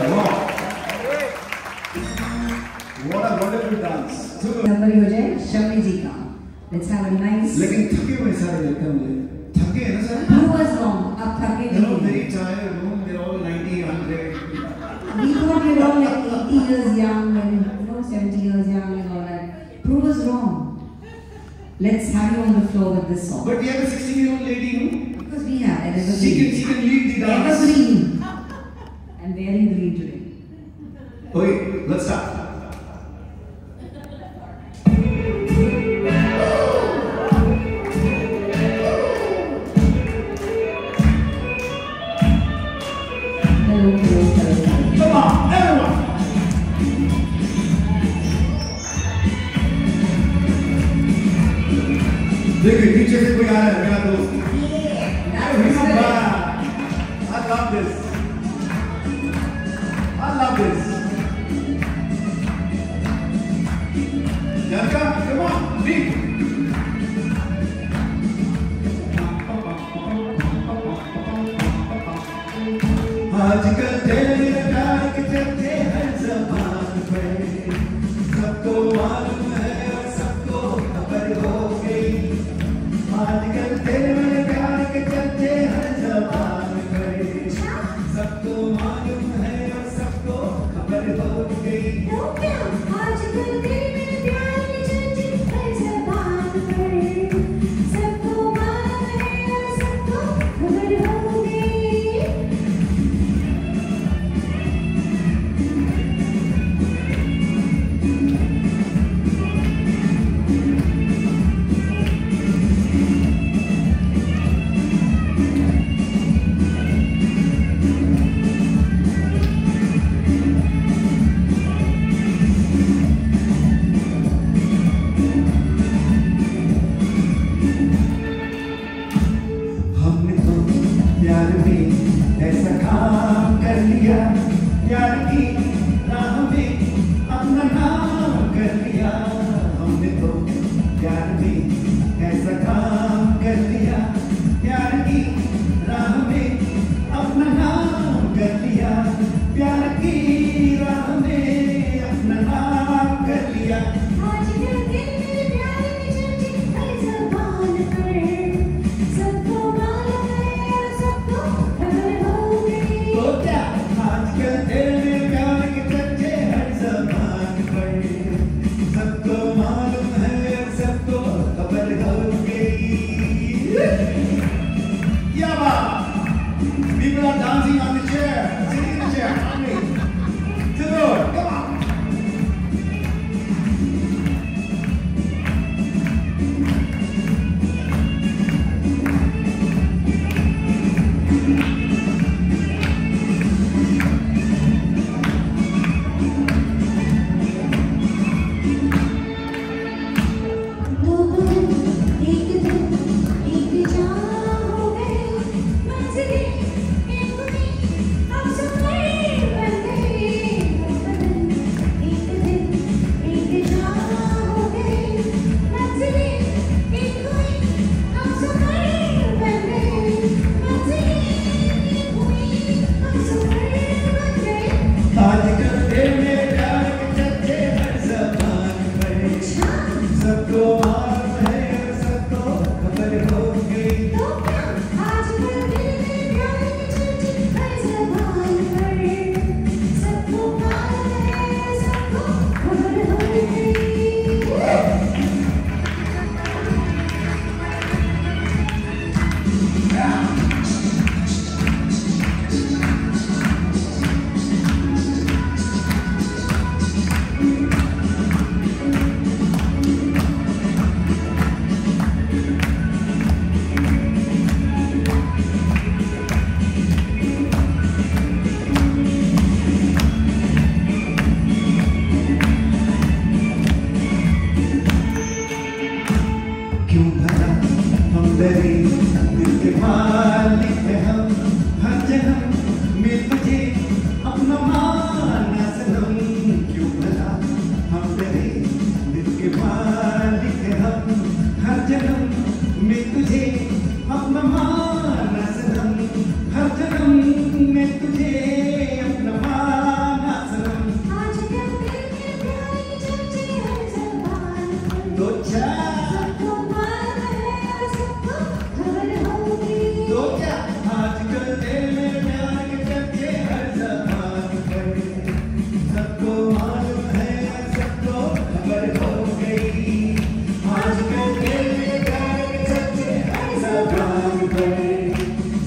S4: Wow! What a wonderful dance!
S2: Number हो जाए शमी जी का। Let's have a nice.
S3: लेकिन थके हुए सारे लड़के मुझे
S4: थके हैं ना सर?
S2: Who was wrong? आप थके
S4: They're all
S2: नहीं।
S4: very tired. No, they're all 90, 100.
S2: We thought we were all like 80 years young and 70 years young and all that. Who was wrong? Let's have you on the floor with this song.
S4: But we have a 16-year-old lady, no?
S2: Because we have an
S4: She can lead the dance.
S2: evergreen. I'm wearing green today.
S4: Okay, let's start.
S2: Hello, hello, hello.
S4: Come on, everyone. देखिए पीछे से कोई आ रहा है मेरा दोस्त। I love this. I love this. Janka, come on, lead. आजकल तेरे प्यार के चर्चे हर ज़बान पे सबको मालूम है और सबको खबर हो गई आजकल तेरे प्यार के चर्चे हर ज़बान पे सबको मालूम है और सबको खबर हो गई
S5: आजकल तेरे प्यार की चर्चे हर ज़बान पर सबको मालूम है और सबको खबर हो गई
S4: हमने तो प्यार में ऐसा काम कर लिया प्यार की राह में अपना नाम कर लिया हमने तो प्यार में ऐसा काम कर लिया प्यार की राह में अपना नाम कर लिया प्यार की राह में अपना नाम कर लिया
S5: आजकल तेरे प्यार की चर्चे हर ज़बान पर सबको मालूम है और सबको खबर हो गई
S4: तो क्या आजकल तेरे प्यार के चर्चे हर ज़बान पर सबको मालूम है सबको खबर हो गई क्या बात people are dancing on the chair sitting in the chair on me to the Lord come on
S5: दो एक दो एक जान हो गए मंजिलें एक में अब सफर बन गए
S4: मालिक हैं हम, हर जन्म में तुझे अपना माना सनम, क्यों भला हम तेरे दिल के मालिक हैं हम, हर जन्म में तुझे अपना माना सनम, हर जन्म में तुझे अपना माना सनम।
S5: आजकल तेरे प्यार की चर्चे हर ज़बान पर,
S4: तो क्या
S5: सबको मालूम है और सबको खबर होगी।
S4: तो क्या आजकल तेरे प्यार के चर्चे हर ज़बान पर, सबको मालूम है सबको खबर हो गई। आजकल तेरे प्यार के चर्चे हर ज़बान पर,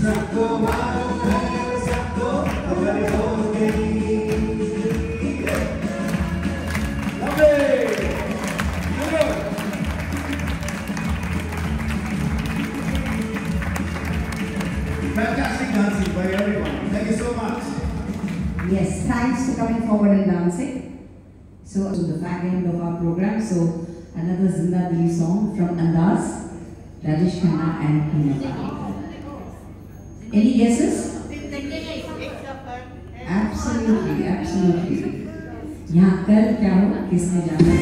S4: सबको मालूम है सबको खबर हो गई। Fantastic dancing by everyone. Thank you so much.
S2: Yes, thanks for coming forward and dancing. So, to the fag end of our program, so another Zinda Dili song from Andaz, Rajesh Khanna and Hina. Any guesses? Absolutely, absolutely. यहाँ कर क्या हो, किसने जाना?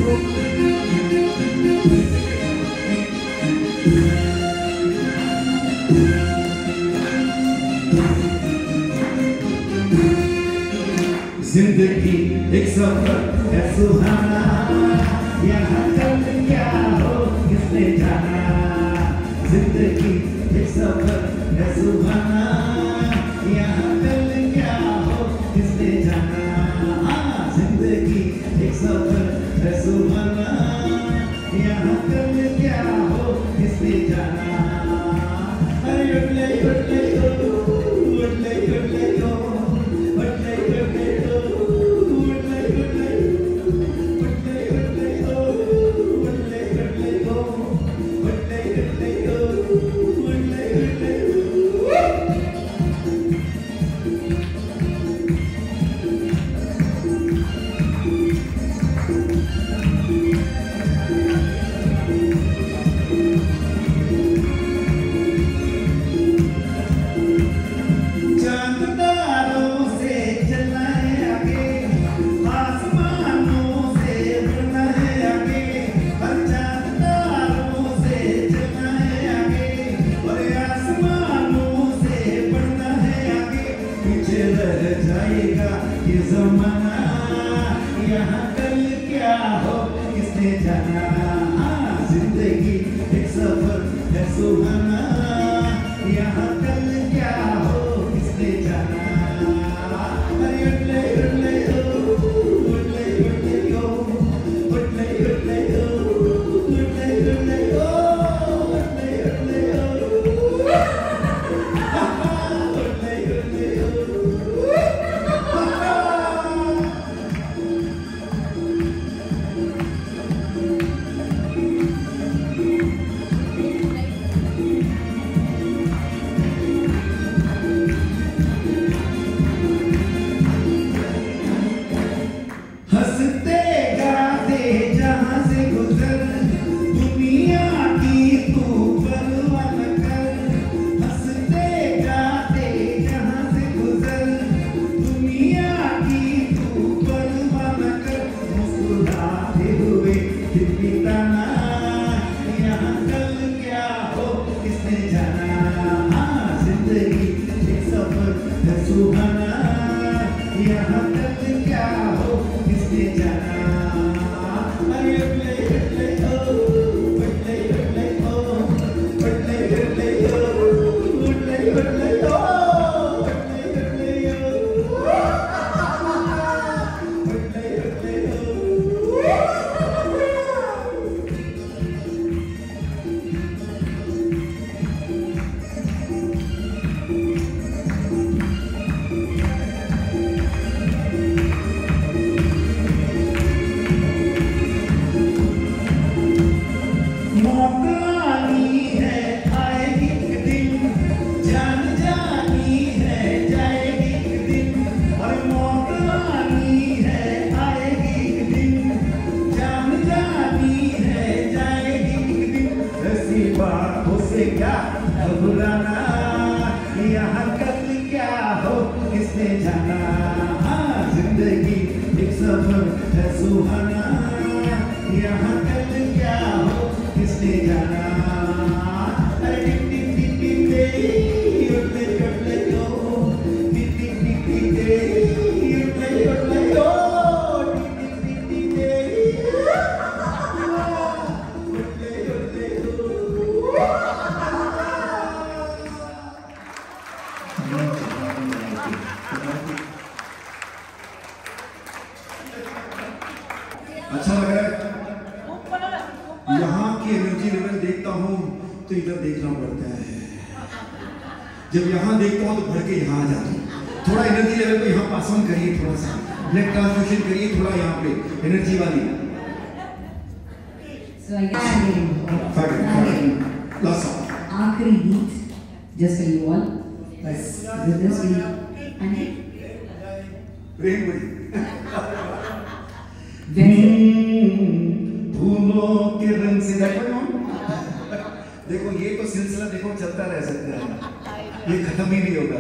S4: जिंदगी एक सफर है सुहाना, यहाँ कल क्या हो किसने जाना। जिंदगी एक सफर है सुहाना, यहाँ कल क्या हो किसने जाना। जिंदगी एक सफर है सुहाना, यहाँ कल क्या हो किसने जाना। अरे उठले उठले उठले उठले जिंदगी एक सफर है सुहाना, यहाँ कल क्या हो किसने जाना। अरे उठले उठले उठले उठले उठले उठले उठले उठले उठले मौत आनी है, आएगी एक दिन, जान किसने जाना, हाँ जिंदगी एक सफर है सुहाना, यहाँ कल क्या हो किसने जाना। अच्छा लग रहा है? यहाँ की एनर्जी लेवल देखता हूँ तो इधर देखना पड़ता है। जब यहाँ देखता हूँ तो भर के यहाँ आ जाता हूँ। थोड़ा एनर्जी लेवल को यहाँ पास ऑन करिए, थोड़ा सा ब्लड ट्रांसफ्यूजन करिए, थोड़ा यहाँ पे एनर्जी वाली।
S2: So I guess
S4: last song.
S2: आखिरी गीत just for you all. बस with this we and
S4: फूलों के रंग से देखो ये तो सिलसिला देखो चलता रह सकता है, ये खत्म ही नहीं होगा।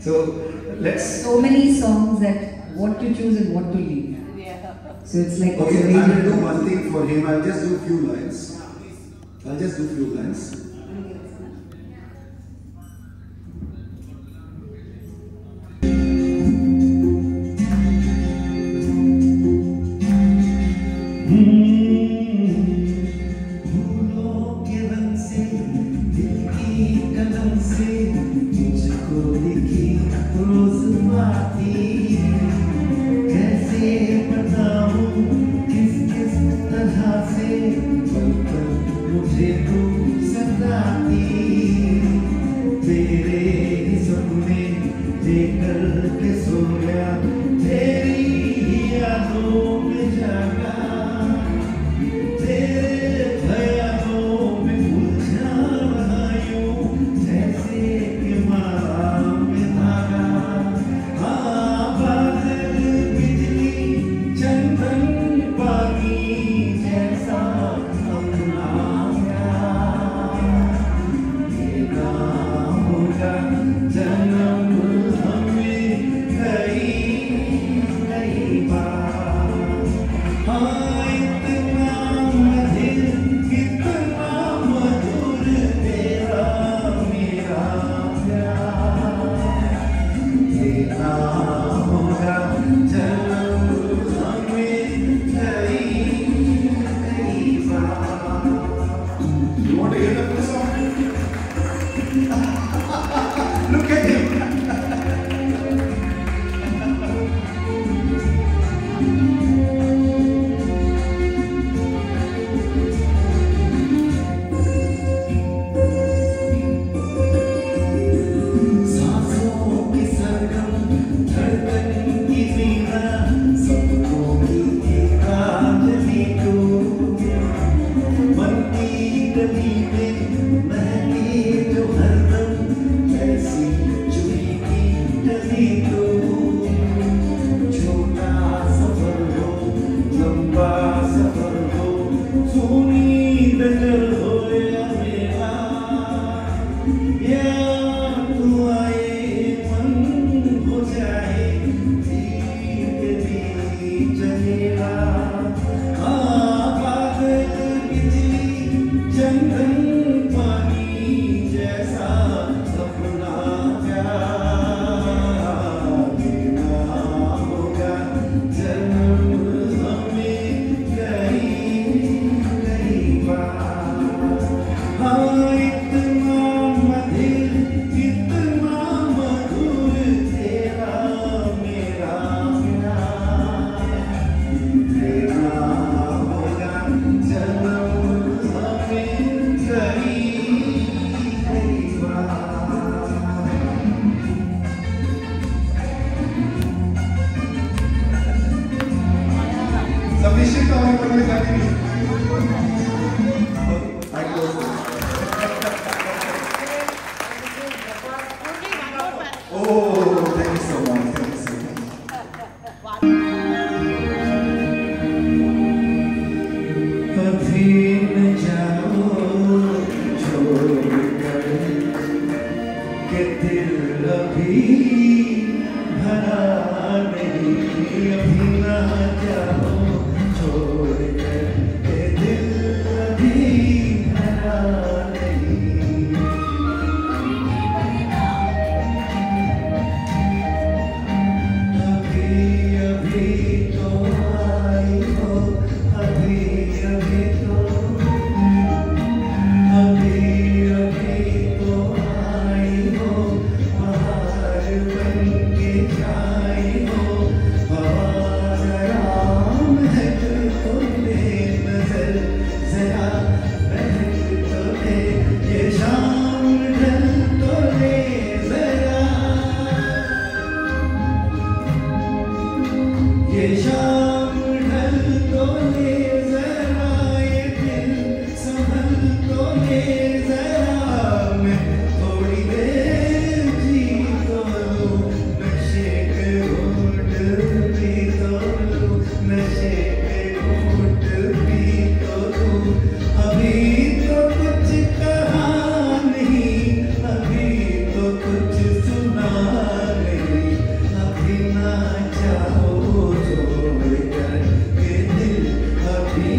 S4: So let's
S2: so many songs that what to choose and what to leave. So it's like
S4: okay, I will do one thing for him. I'll just do a few lines. फूलों के रंग से दिल की कलम से मुझको दिखी रोज बाती, कैसे बताऊं किस किस तरह से पल पल मुझे तू सताती, तेरे ही सपने लेकर के सोया, तेरी ही यादों में जागा, तेरे ख्यालों में उलझा रहा यूं जैसे कि मारा में धागा। हाँ बादल बिजली चंदन पानी जैसा अपना प्यार, ये ना होगा जन्म हमें कई बार। हाँ इतना मधुर कितना मधुर तेरा मेरा प्यार, ये ना होगा जन्म हमें कई बार। You want to hear the first song? Look at him. सांसों की सरगम धड़कन की वीणा सबको मिलती काजली को, मन की गली में महके जो हरदम ऐसी चुरी की डली को। छोटा सफर हो लंबा सफर हो, सोनी नजर हो या मेरा, या तू आए मन हो जाए धीरे धीरे चलेगा। हाँ बादल बिजली चंदन पानी जैसा सपना प्यार, देना होगा जन्म हमें कई बार। हाँ इतना मधुर तेरा मेरा प्यार, देना होगा जन्म हमें कई बार। Sufficient और ऊपर में जाने नहीं। I close this. Oh, thank you so much. Thank you so much. कभी न जाओ छोड़कर के दिल अभी भरा नहीं, अभी ना जाओ छोड़ कर ये दिल अभी भरा नहीं। अभी अभी तो आई हो, अभी अभी तो, अभी अभी तो आई हो, बाहर बन के जाई हो, हवा महक तो ले नजर जरा महक तो ले, ये शाम ढल तो ले जरा, ये शाम ढल तो ले जरा, ये दिल संभल तो ले जरा, मैं थोड़ी देर जी तो लूं, नशे के घूंट पी तो लूं, नशे के घूंट पी तो लूं। अभी तो कुछ कहा नहीं, अभी तो कुछ सुना नहीं, अभी ना जाओ छोड़ कर ये दिल अभी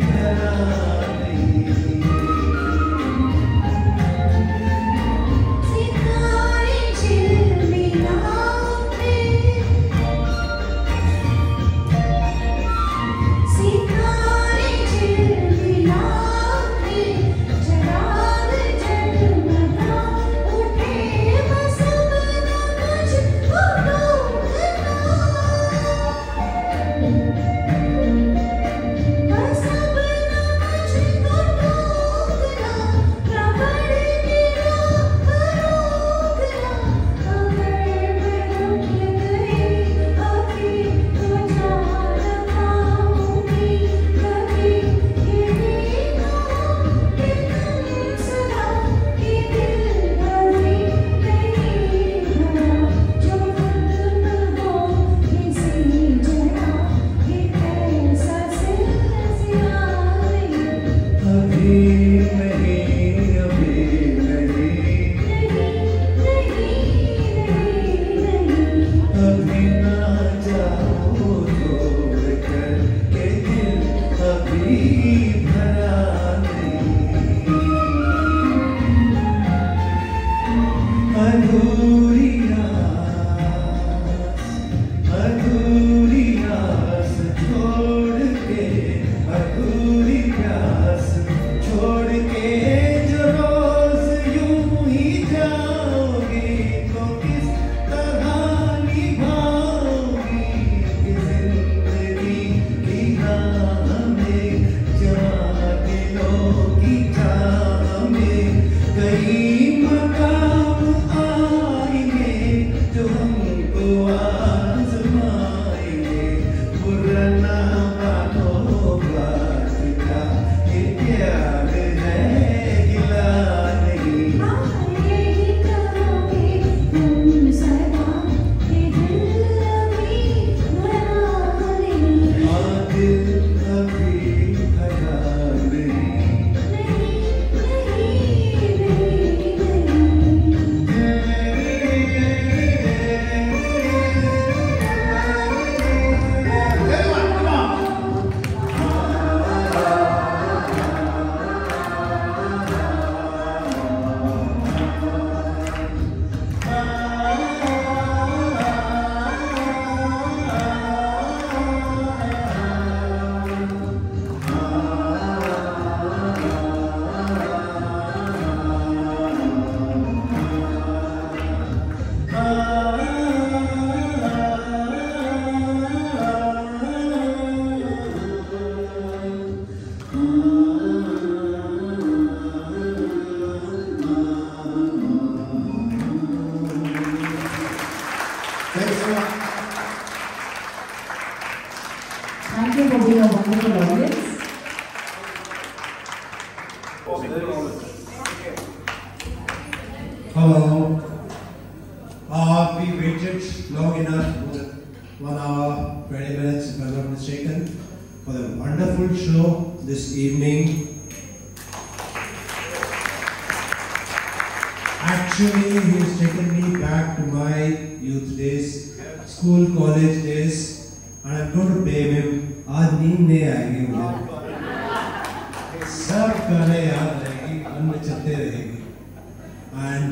S4: भरा नहीं।
S5: सितारे झिलमिलाते, सितारे झिलमिलाते, चराग जगमगा उठे, बस अब न मुझको ढूंढना, बस अब न मुझको ढूंढना, प्रबल मेरा रोकना, अगर मैं रुक गई अभी तो जान पाऊंगी कभी, ये देखो कि तुम सुना कि दिल अभी नहीं भरा, जो खत्म हो किसी जगह, ये कैसा सिलसिला नहीं,
S4: अभी नहीं, अभी नहीं, अभी ना जाओ छोड़ कर ये दिल अभी भरा नहीं। अधूरी आस छोड़ के, अधूरी प्यास छोड़ के, जो रोज यूं ही जाओगी तो किस तरह निभाओगी जिंदगी की राह में, जहाँ दिलों की चाह में कई मकाम आएंगे जो हमको आजमाएंगे, बुरा ना मानो बात का, ये प्यार है गिला नहीं।
S5: यही कहोगे तुम सदा कि दिल अभी भरा नहीं,
S4: हाँ दिल अभी भरा नहीं।
S2: Thank you for being a wonderful audience.
S7: Hello. We waited long enough, 1 hour, 20 minutes if I'm not mistaken, for the wonderful show this evening. Actually, he's taken me back to my youth days, school, college days, and I'm going to blame him. आज नींद नहीं आएगी मुझे, सब गाने याद रहेगी, मन में चलते रहेगी. And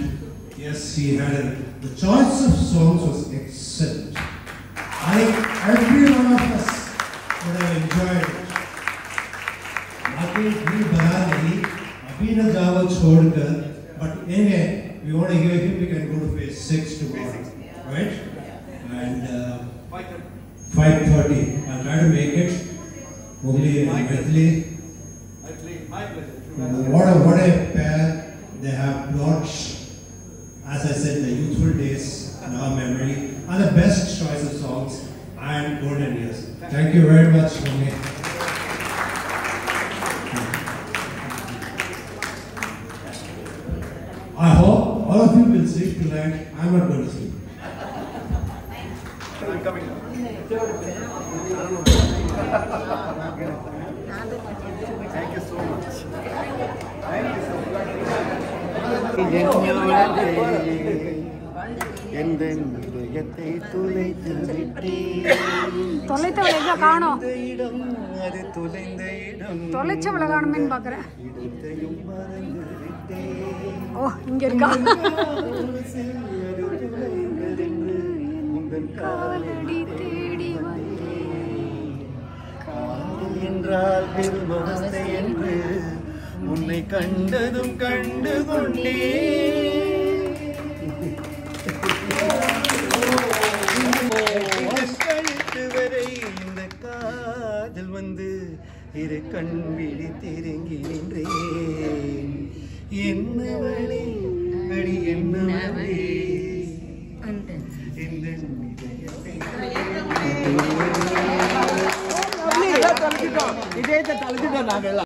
S7: yes, he had the choice of songs was excellent. I think every one of us would have enjoyed it. बाकी भी बना नहीं, अभी न जाओ छोड़कर. But anyway, we want to hear him. We can go to phase 6 tomorrow, right? And 5:30. I'll try to make it. Mowgli and Maithili. What a pair. They have brought, as I said, the youthful days in our memory, and the best choice of songs and golden years. Thank you very much, Mowgli. I hope all of you will sleep tonight. I'm not going to sleep.
S3: I'm coming. Thank you so much. Thank you so much.
S8: தொலைத்தவளை காணோம், தொலைச்சவளை காணுமேன்னு பார்க்குறேன். ஓ, இங்க இருக்கா? காலடி தேடி
S4: என்றால் பெருமவஸ்தை என்று உன்னை கண்டதும் கண்டு கொண்டே கழித்து வரை இந்த காதல் வந்து இரு கண் விழித்திறங்கி நின்றேன். என்னவளே அடி என்னவளே இந்த இதயத்தை தள்ளிட்டோம் நாங்கள்.